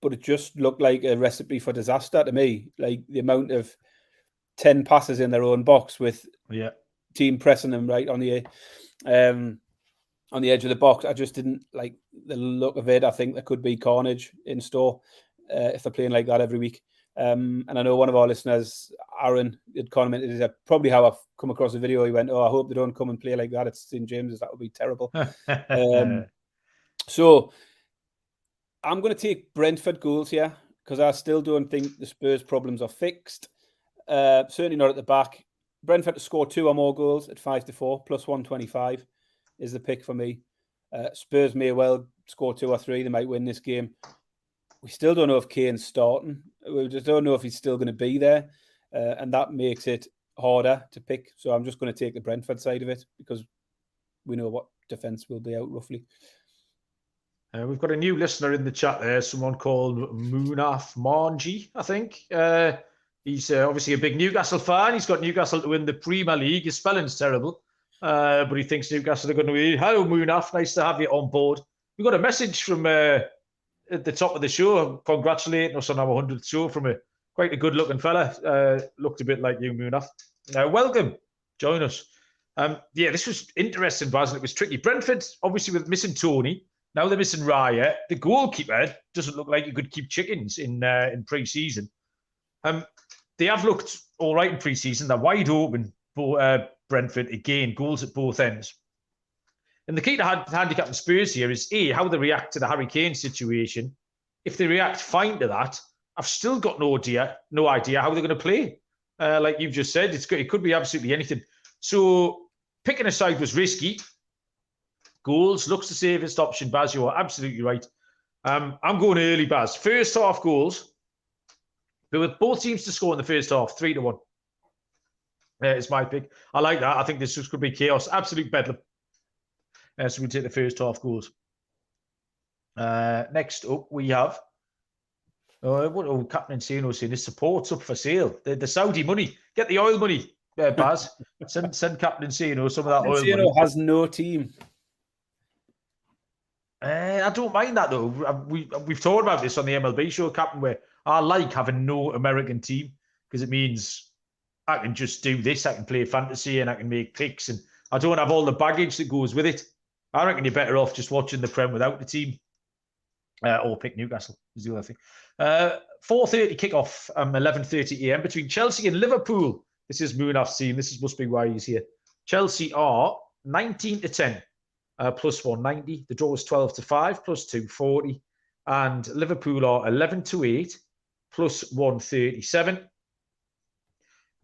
But it just looked like a recipe for disaster to me. Like the amount of 10 passes in their own box with team pressing them right on the edge of the box. I just didn't like the look of it. I think there could be carnage in store if they're playing like that every week. And I know one of our listeners, Aaron, had commented, probably how I've come across the video. He went, "Oh, I hope they don't come and play like that at St. James's. That would be terrible." So I'm going to take Brentford goals here because I still don't think the Spurs problems are fixed. Certainly not at the back. Brentford to score 2 or more goals at 5-4 plus 125 is the pick for me. Spurs may well score 2 or 3. They might win this game. We still don't know if Kane's starting. We just don't know if he's still going to be there. And that makes it harder to pick. So I'm just going to take the Brentford side of it because we know what defence will be out roughly. We've got a new listener in the chat there, someone called Munaf Marji, I think. He's obviously a big Newcastle fan. He's got Newcastle to win the Premier League. His spelling's terrible, but he thinks Newcastle are going to win. Hello, Munaf. Nice to have you on board. We got a message from at the top of the show congratulating us on our 100th show from quite a good-looking fella. Looked a bit like you, Munaf. Welcome. Join us. This was interesting, Baz, and it was tricky. Brentford, obviously, with missing Tony. Now they're missing Raya. The goalkeeper doesn't look like he could keep chickens in pre-season. They have looked all right in pre-season. They're wide open for Brentford. Again, goals at both ends. And the key to handicapping Spurs here is, A, how they react to the Harry Kane situation. If they react fine to that, I've still got no idea how they're going to play. Like you've just said, it could be absolutely anything. So picking a side was risky. Goals looks the safest option, Baz. You are absolutely right. I'm going early, Baz. First half goals. But with both teams to score in the first half, 3-1. It's my pick. I like that. I think this could be chaos. Absolute bedlam. So we take the first half goals. Next up, we have Captain Insano saying his support's up for sale. The Saudi money. Get the oil money, Baz. Send Captain Insano some of that oil money. Insano has no team. I don't mind that though. We've talked about this on the MLB show, Captain, where I like having no American team because it means I can just do this. I can play fantasy and I can make picks, and I don't have all the baggage that goes with it. I reckon you're better off just watching the Prem without the team, or pick Newcastle is the other thing. 4:30 kickoff, 11:30 a.m. between Chelsea and Liverpool. This is Munaf's team. Must be why he's here. Chelsea are 19-10. Plus 190. The draw was 12-5, plus 240. And Liverpool are 11-8, plus 137.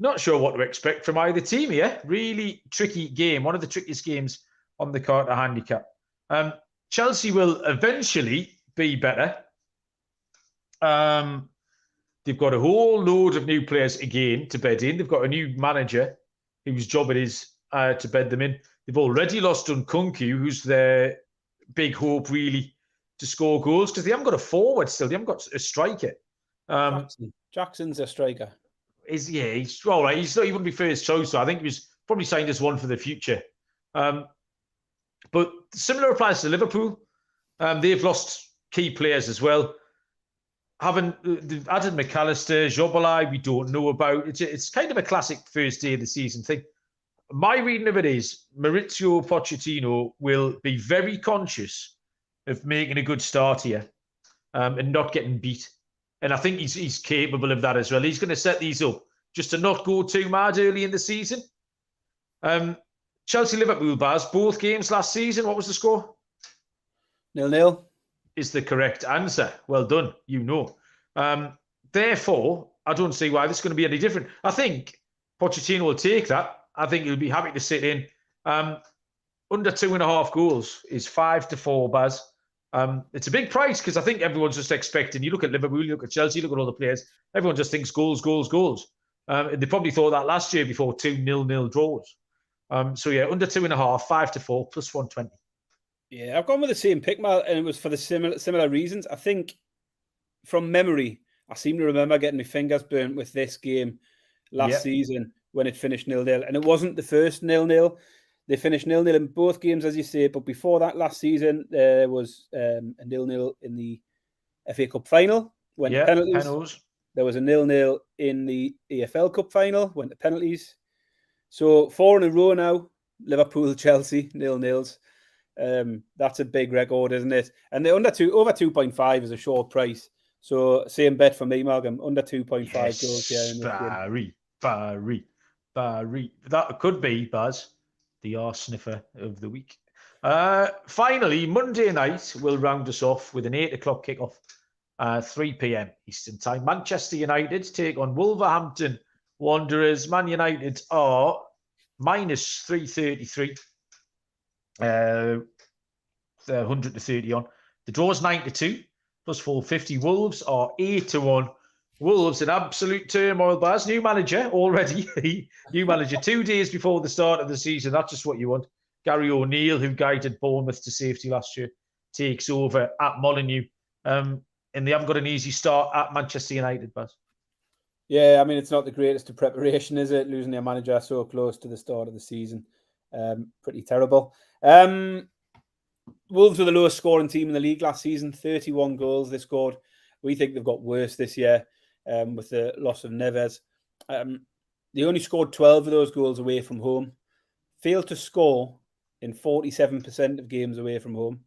Not sure what to expect from either team here. Really tricky game. One of the trickiest games on the card to handicap. Chelsea will eventually be better. They've got a whole load of new players again to bed in. They've got a new manager whose job it is to bed them in. They've already lost Nkunku, who's their big hope, really, to score goals because they haven't got a forward still. They haven't got a striker. Jackson's a striker. He's all right. He wouldn't be first choice, so I think he was probably signed as one for the future. But similar applies to Liverpool. They've lost key players as well. They've added McAllister, Jobalai, we don't know about. It's kind of a classic first day of the season thing. My reading of it is Maurizio Pochettino will be very conscious of making a good start here and not getting beat. And I think he's capable of that as well. He's going to set these up just to not go too mad early in the season. Chelsea-Liverpool, Baz, both games last season, what was the score? 0-0. Is the correct answer. Well done, you know. Therefore, I don't see why this is going to be any different. I think Pochettino will take that. I think he'll be happy to sit in. under 2.5 goals is 5-4, Baz. It's a big price because I think everyone's just expecting. You look at Liverpool, you look at Chelsea, you look at all the players. Everyone just thinks goals, goals, goals. They probably thought that last year before 2 0-0 draws. So yeah, under 2.5, 5-4 plus 120. Yeah, I've gone with the same pick, Mal, and it was for the similar reasons. I think from memory, I seem to remember getting my fingers burnt with this game last season when it finished 0-0. And it wasn't the first 0-0. They finished 0-0 in both games, as you say. But before that, last season, there was a 0-0 in the FA Cup final, went to penalties. There was a 0-0 in the EFL Cup final, went to penalties. So 4 in a row now, Liverpool, Chelsea, 0-0s. That's a big record, isn't it? And the over 2.5 is a short price. So same bet for me, Malcolm. Under 2.5 goals here in this game. Barry. That could be, Baz, the arse sniffer of the week. Finally, Monday night will round us off with an 8 o'clock kickoff, 3 p.m. Eastern time. Manchester United take on Wolverhampton Wanderers. Man United are minus 333. They're 100 to 30 on. The draw's 9-2 plus 450. Wolves are 8-1. Wolves in absolute turmoil, Baz. New manager already. New manager 2 days before the start of the season. That's just what you want. Gary O'Neill, who guided Bournemouth to safety last year, takes over at Molineux. And they haven't got an easy start at Manchester United, Baz. Yeah, I mean, it's not the greatest of preparation, is it? Losing their manager so close to the start of the season. Pretty terrible. Wolves were the lowest scoring team in the league last season. 31 goals they scored. We think they've got worse this year with the loss of Neves. They only scored 12 of those goals away from home. Failed to score in 47% of games away from home.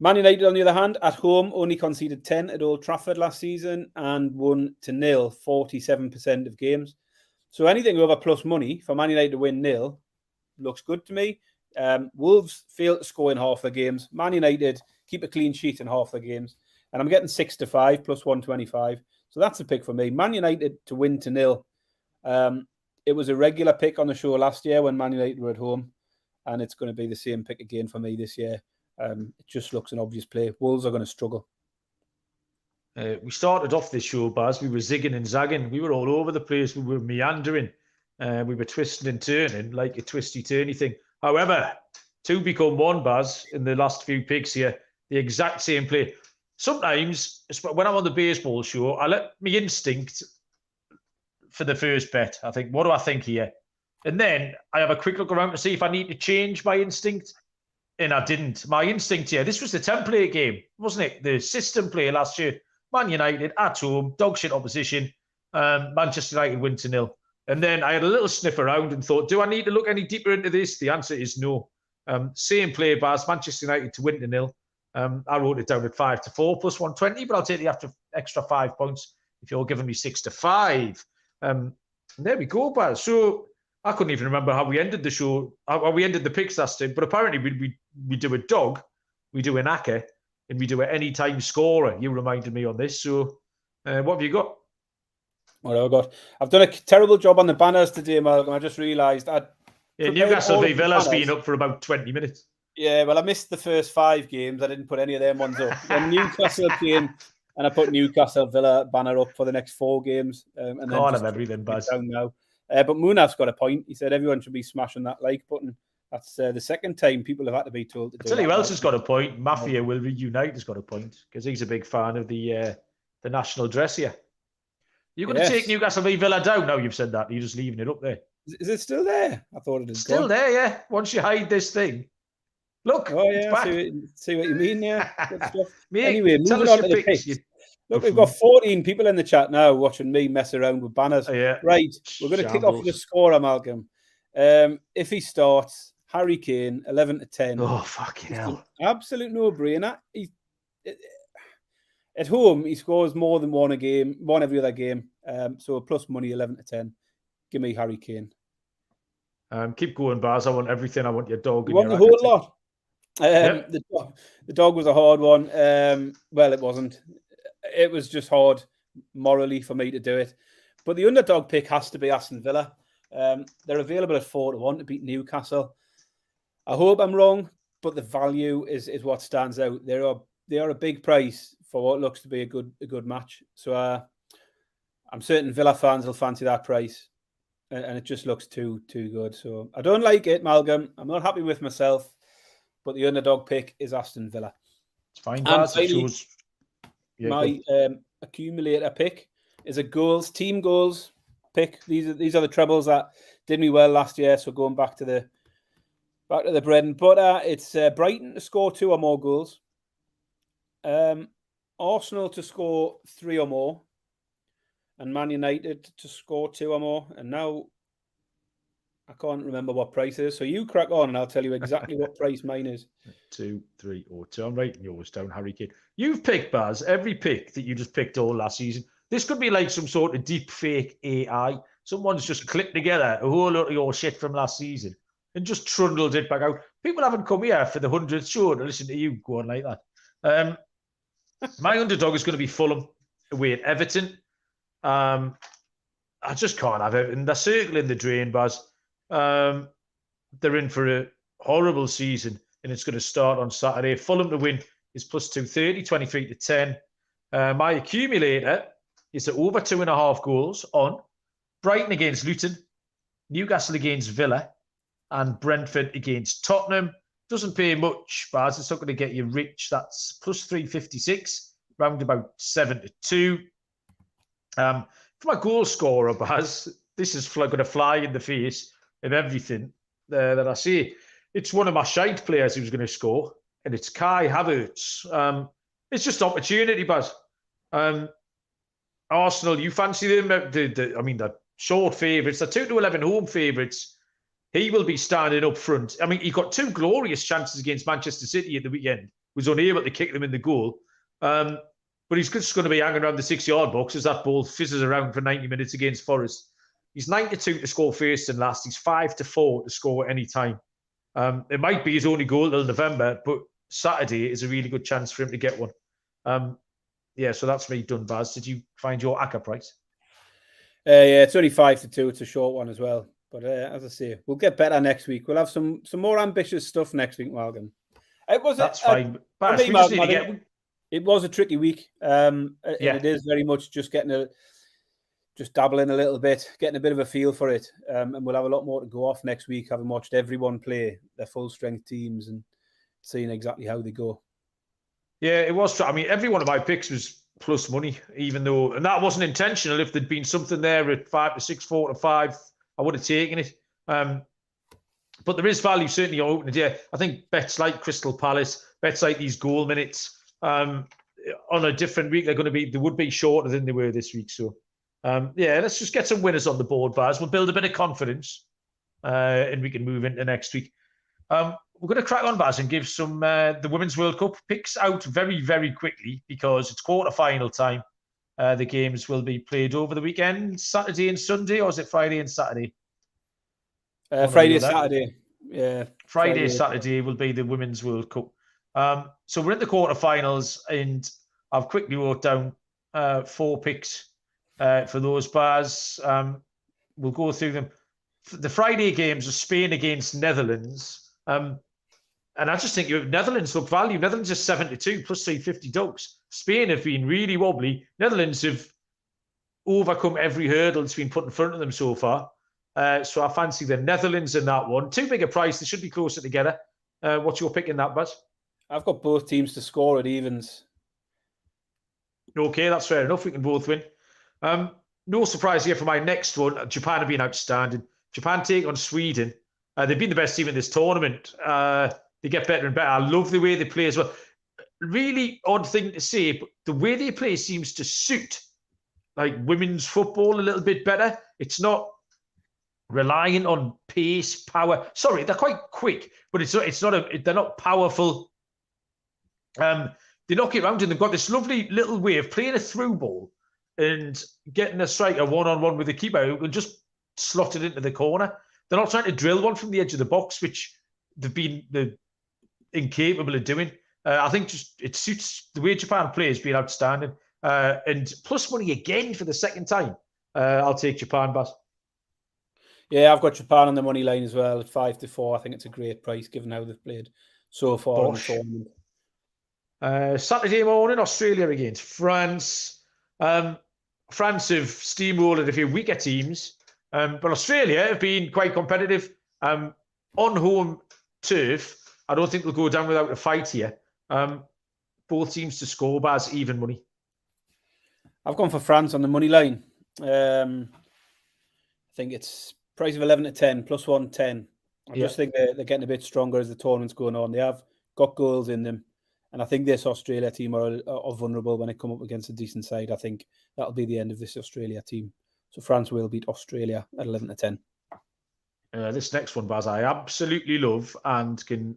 Man United, on the other hand, at home, only conceded 10 at Old Trafford last season and won to 0 47% of games. So anything over plus money for Man United to win 0 looks good to me. Wolves fail to score in half their games. Man United keep a clean sheet in half their games. And I'm getting 6-5 plus 125. So that's a pick for me. Man United to win to 0. It was a regular pick on the show last year when Man United were at home. And it's going to be the same pick again for me this year. It just looks an obvious play. Wolves are going to struggle. We started off this show, Baz. We were zigging and zagging. We were all over the place. We were meandering. We were twisting and turning like a twisty-turny thing. However, 2 become 1, Baz, in the last few picks here. The exact same play. Sometimes, when I'm on the baseball show, I let my instinct for the first bet. I think, what do I think here? And then I have a quick look around to see if I need to change my instinct. And I didn't. My instinct here, this was the template game, wasn't it? The system play last year. Man United at home, dog shit opposition. Manchester United win to 0. And then I had a little sniff around and thought, do I need to look any deeper into this? The answer is no. Same play, Baz, Manchester United to win to 0. I wrote it down at 5-4 plus 120, but I'll take the extra 5 points if you're giving me 6-5. And there we go, Baz. So I couldn't even remember how we ended the show, how we ended the picks last time. But apparently we do a dog, we do an acca, and we do an anytime scorer. You reminded me on this. So what have you got? What have I got? I've done a terrible job on the banners today, Malcolm. I just realised Newcastle v Villa's been up for about 20 minutes. Yeah, well, I missed the first 5 games. I didn't put any of them ones up. When Newcastle came, and I put Newcastle Villa banner up for the next 4 games. And then God, everything, Baz. Down now. But Munaf's got a point. He said everyone should be smashing that like button. That's the second time people have had to be told to do. I'll tell you who else has got a point. Mafia will reunite has got a point because he's a big fan of the national dress here. You're going to take Newcastle v Villa down now. You've said that. You're just leaving it up there. Is it still there? I thought it was still gone. There. Yeah. Once you hide this thing, look. Oh yeah. See what you mean. Yeah. Good stuff. Anyway, moving on to the picks. Look, we've got 14 people in the chat now watching me mess around with banners. Oh, yeah. Right, we're going to kick off with the scorer, Malcolm. If he starts, Harry Kane, 11-10. Oh, fucking hell. Absolute no-brainer. At home, he scores more than one every other game. So plus money, 11-10. Give me Harry Kane. Keep going, Baz. I want everything. I want your dog. You want the whole lot? The dog was a hard one. Well, it wasn't. It was just hard morally for me to do it. But the underdog pick has to be Aston Villa. They're available at 4-1 to beat Newcastle. I hope I'm wrong, but the value is what stands out. They are a big price for what looks to be a good match. So I'm certain Villa fans will fancy that price, and it just looks too good. So I don't like it, Malcolm. I'm not happy with myself, but the underdog pick is Aston Villa. It's fine, And Baz. finally, my accumulator pick is a team goals pick. These are the trebles that did me well last year. So going back to the bread and butter, it's Brighton to score 2 or more goals, Arsenal to score 3 or more, and Man United to score 2 or more. And now I can't remember what price it is. So you crack on and I'll tell you exactly what price mine is. 2, 3, or 2. I'm writing yours down, Harry Kane. You've picked, Baz, every pick that you just picked all last season. This could be like some sort of deep fake AI. Someone's just clipped together a whole lot of your shit from last season and just trundled it back out. People haven't come here for the 100th show to listen to you going like that. My underdog is going to be Fulham away at Everton. I just can't have it. And they're circling the drain, Baz. They're in for a horrible season, and it's going to start on Saturday. Fulham to win is plus 230, 23 to 10. My accumulator is at over 2.5 goals on Brighton against Luton, Newcastle against Villa, and Brentford against Tottenham. Doesn't pay much, Baz. It's not going to get you rich. That's plus 356, round about 7 to 2. For my goal scorer, Baz, this is going to fly in the face of everything that I see. It's one of my shite players who's going to score, and it's Kai Havertz. It's just opportunity, Baz. Arsenal, you fancy them? They're short favourites. They're 2-11 home favourites. He will be standing up front. I mean, he got 2 glorious chances against Manchester City at the weekend. Was unable to kick them in the goal. But he's just going to be hanging around the 6-yard box as that ball fizzes around for 90 minutes against Forest. He's 9-2 to score first and last. He's 5-4 to score at any time. It might be his only goal till November, but Saturday is a really good chance for him to get one. So that's me done, Baz. Did you find your ACCA price? Yeah, it's only 5-2. It's a short one as well. But as I say, we'll get better next week. We'll have some more ambitious stuff next week, Morgan. That's fine. Baz, it was a tricky week. It is very much just just dabbling a little bit, getting a bit of a feel for it. And we'll have a lot more to go off next week, having watched everyone play their full strength teams and seeing exactly how they go. Yeah, it was. I mean, every one of my picks was plus money, even though, and that wasn't intentional. If there'd been something there at 5-6, 4-5, I would have taken it. But there is value certainly on opening day. I think bets like Crystal Palace, bets like these goal minutes, on a different week, they would be shorter than they were this week. So, let's just get some winners on the board, Baz. We'll build a bit of confidence, and we can move into next week. We're going to crack on, Baz, and give some the Women's World Cup picks out very, very quickly because it's quarter-final time. The games will be played over the weekend, Saturday and Sunday, or is it Friday and Saturday? Friday and Saturday. Yeah. Friday, Saturday will be the Women's World Cup. So we're in the quarterfinals, and I've quickly wrote down 4 picks for those, Baz. We'll go through them. The Friday games are Spain against Netherlands. And I just think Netherlands look value. Netherlands is 7-2 plus 350 dogs. Spain have been really wobbly. Netherlands have overcome every hurdle that's been put in front of them so far. So I fancy the Netherlands in that one. Too big a price. They should be closer together. What's your pick in that, Buzz? I've got both teams to score at evens. Okay, that's fair enough. We can both win. No surprise here for my next one. Japan have been outstanding. Japan take on Sweden. They've been the best team in this tournament. They get better and better. I love the way they play as well. Really odd thing to say, but the way they play seems to suit like women's football a little bit better. It's not reliant on pace, power. Sorry, they're quite quick, but they're not powerful. They knock it around and they've got this lovely little way of playing a through ball and getting a striker one-on-one with the keeper who can just slot it into the corner. They're not trying to drill one from the edge of the box, which they've been incapable of doing. I think just it suits the way Japan plays being outstanding. And plus money again for the second time. I'll take Japan, Bas. Yeah, I've got Japan on the money line as well at 5-4. I think it's a great price given how they've played so far in the tournament. Saturday morning, Australia against France. France have steamrolled a few weaker teams, but Australia have been quite competitive. On home turf, I don't think they'll go down without a fight here. Both teams to score, Baz, even money. I've gone for France on the money line. I think it's price of 11-10, plus 110. I just think they're getting a bit stronger as the tournament's going on. They have got goals in them. And I think this Australia team are vulnerable when they come up against a decent side. I think that'll be the end of this Australia team. So France will beat Australia at 11-10. This next one, Baz, I absolutely love and can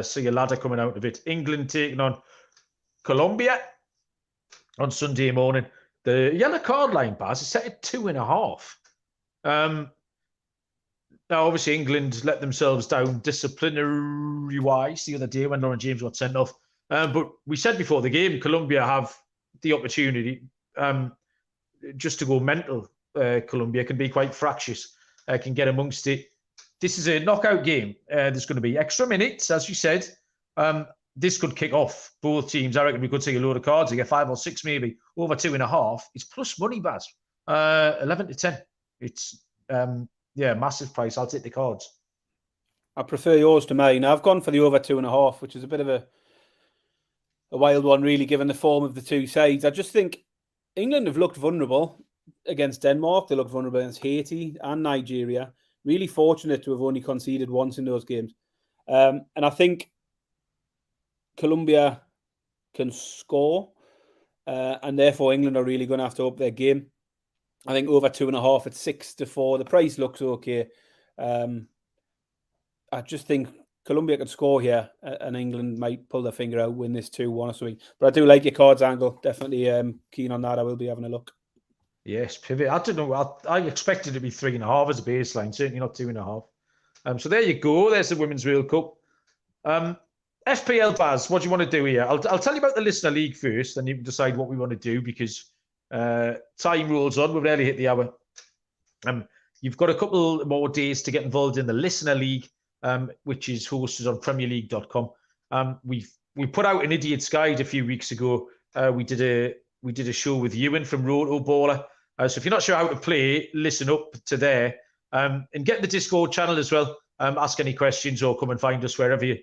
see a ladder coming out of it. England taking on Colombia on Sunday morning. The yellow card line, Baz, is set at 2.5. Now, obviously, England let themselves down disciplinary-wise the other day when Lauren James got sent off. But we said before the game, Colombia have the opportunity just to go mental. Colombia can be quite fractious, can get amongst it. This is a knockout game. There's going to be extra minutes, as you said. This could kick off both teams. I reckon we could see a load of cards. You get 5 or 6, maybe over 2.5. It's plus money, Baz. 11-10. It's massive price. I'll take the cards. I prefer yours to mine. I've gone for the over 2.5, which is a bit of a wild one, really, given the form of the two sides. I just think England have looked vulnerable against Denmark. They looked vulnerable against Haiti and Nigeria. Really fortunate to have only conceded once in those games. And I think Colombia can score, and therefore England are really going to have to up their game. I think over 2.5 at 6-4. The price looks okay. I just think Colombia could score here, and England might pull their finger out, win this 2-1 or something. But I do like your cards angle. Definitely keen on that. I will be having a look. Yes, pivot. I don't know. I expected it to be 3.5 as a baseline, certainly not 2.5. So there you go. There's the Women's World Cup. FPL, Baz, what do you want to do here? I'll tell you about the Listener League first, and you can decide what we want to do because time rolls on. We've nearly hit the hour. You've got a couple more days to get involved in the Listener League, which is hosted on PremierLeague.com. We put out an idiot's guide a few weeks ago. We did a show with Ewan from Roto Baller. So if you're not sure how to play, listen up to there. And get the Discord channel as well. Ask any questions or come and find us wherever you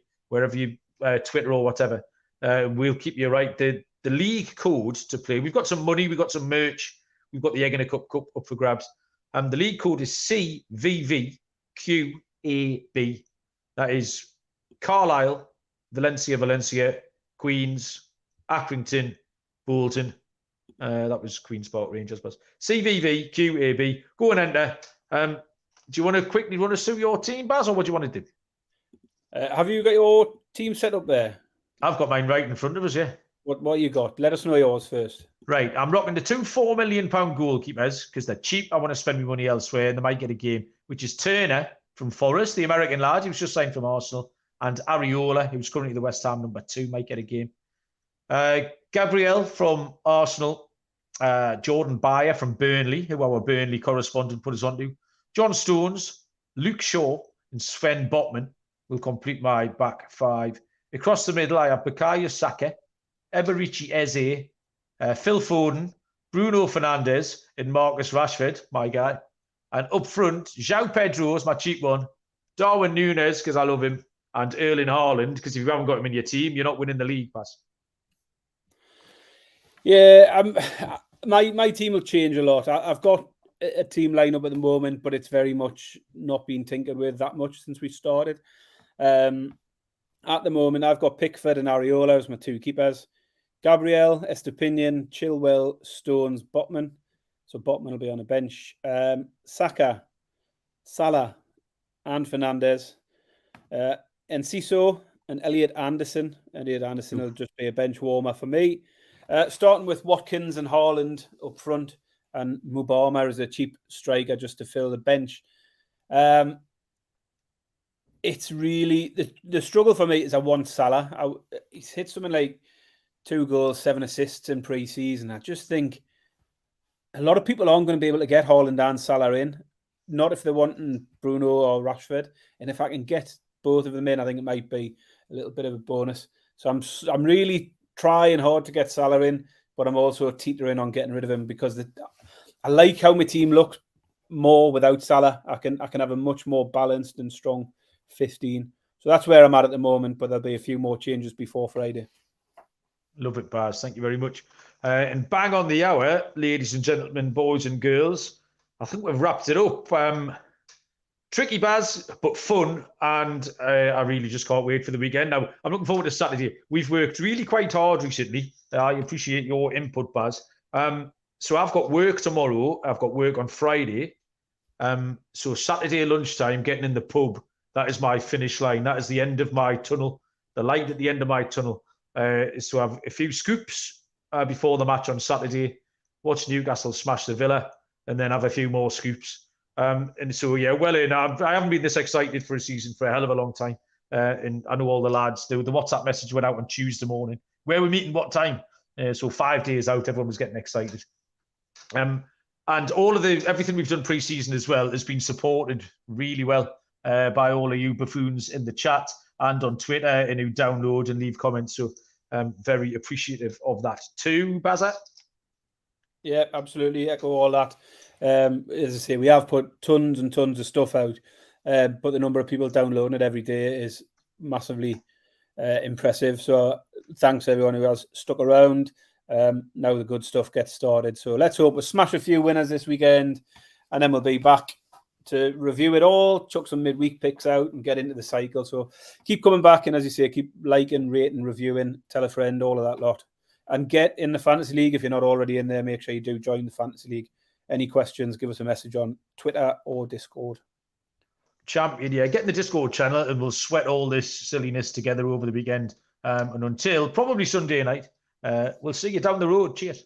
Twitter or whatever. We'll keep you right. The league code to play. We've got some money. We've got some merch. We've got the Egg in a Cup up for grabs. The league code is CVVQAB. That is Carlisle, Valencia, Queens, Accrington, Bolton. That was Queen's Park Rangers. But CVVQAB. Go and enter. Do you want to quickly run us through your team, Baz, or what do you want to do? Have you got your team set up there? I've got mine right in front of us, yeah. What you got? Let us know yours first. Right, I'm rocking the 2 £4 million goalkeepers because they're cheap. I want to spend my money elsewhere and they might get a game, which is Turner from Forest, the American lad. He was just signed from Arsenal. And Areola, who's currently the West Ham number 2, might get a game. Gabriel from Arsenal. Jordan Bayer from Burnley, who our Burnley correspondent put us onto. John Stones, Luke Shaw, and Sven Botman will complete my back 5. Across the middle, I have Bukayo Saka, Eberici Eze, Phil Foden, Bruno Fernandes, and Marcus Rashford, my guy. And up front, João Pedro is my cheap one, Darwin Núñez, because I love him, and Erling Haaland, because if you haven't got him in your team, you're not winning the league, Pass. Yeah, my team will change a lot. I've got a team lineup at the moment, but it's very much not been tinkered with that much since we started. At the moment, I've got Pickford and Areola as my 2 keepers. Gabriel, Estepinian, Chilwell, Stones, Botman. So Botman will be on a bench. Saka, Salah, and Fernandes. Enciso and Elliot Anderson. Elliot Anderson will just be a bench warmer for me. Starting with Watkins and Haaland up front, and Mubama as a cheap striker just to fill the bench. It's really the struggle for me is I want Salah. He's hit something like 2 goals, 7 assists in pre-season. I just think a lot of people aren't going to be able to get Haaland and Salah in. not if they're wanting Bruno or Rashford. And if I can get both of them in, I think it might be a little bit of a bonus. So I'm really trying hard to get Salah in, but I'm also teetering on getting rid of him because I like how my team looks more without Salah. I can have a much more balanced and strong 15. So that's where I'm at the moment, but there'll be a few more changes before Friday. Love it, Baz. Thank you very much. And bang on the hour, ladies and gentlemen, boys and girls. I think we've wrapped it up. Tricky, Baz, but fun. And I really just can't wait for the weekend. Now, I'm looking forward to Saturday. We've worked really quite hard recently. I appreciate your input, Baz. So I've got work tomorrow. I've got work on Friday. So Saturday lunchtime, getting in the pub, that is my finish line. That is the end of my tunnel. The light at the end of my tunnel is to have a few scoops before the match on Saturday, watch Newcastle smash the Villa, and then have a few more scoops. And so, yeah, well in. I haven't been this excited for a season for a hell of a long time. And I know all the lads, the WhatsApp message went out on Tuesday morning. Where we're meeting, what time? So 5 days out, everyone was getting excited. And all of everything we've done pre-season as well has been supported really well by all of you buffoons in the chat and on Twitter and who download and leave comments. So very appreciative of that too, Bazza. Yeah, absolutely. Echo all that. As I say, we have put tons and tons of stuff out, but the number of people downloading it every day is massively impressive. So thanks everyone who has stuck around. Now the good stuff gets started. So let's hope we smash a few winners this weekend, and then we'll be back to review it all, chuck some midweek picks out and get into the cycle. So keep coming back, and as you say, keep liking, rating, reviewing, tell a friend, all of that lot. And get in the Fantasy League. If you're not already in there, make sure you do join the Fantasy League. Any questions, give us a message on Twitter or Discord. Champion, yeah. Get in the Discord channel and we'll sweat all this silliness together over the weekend. And until probably Sunday night, we'll see you down the road. Cheers.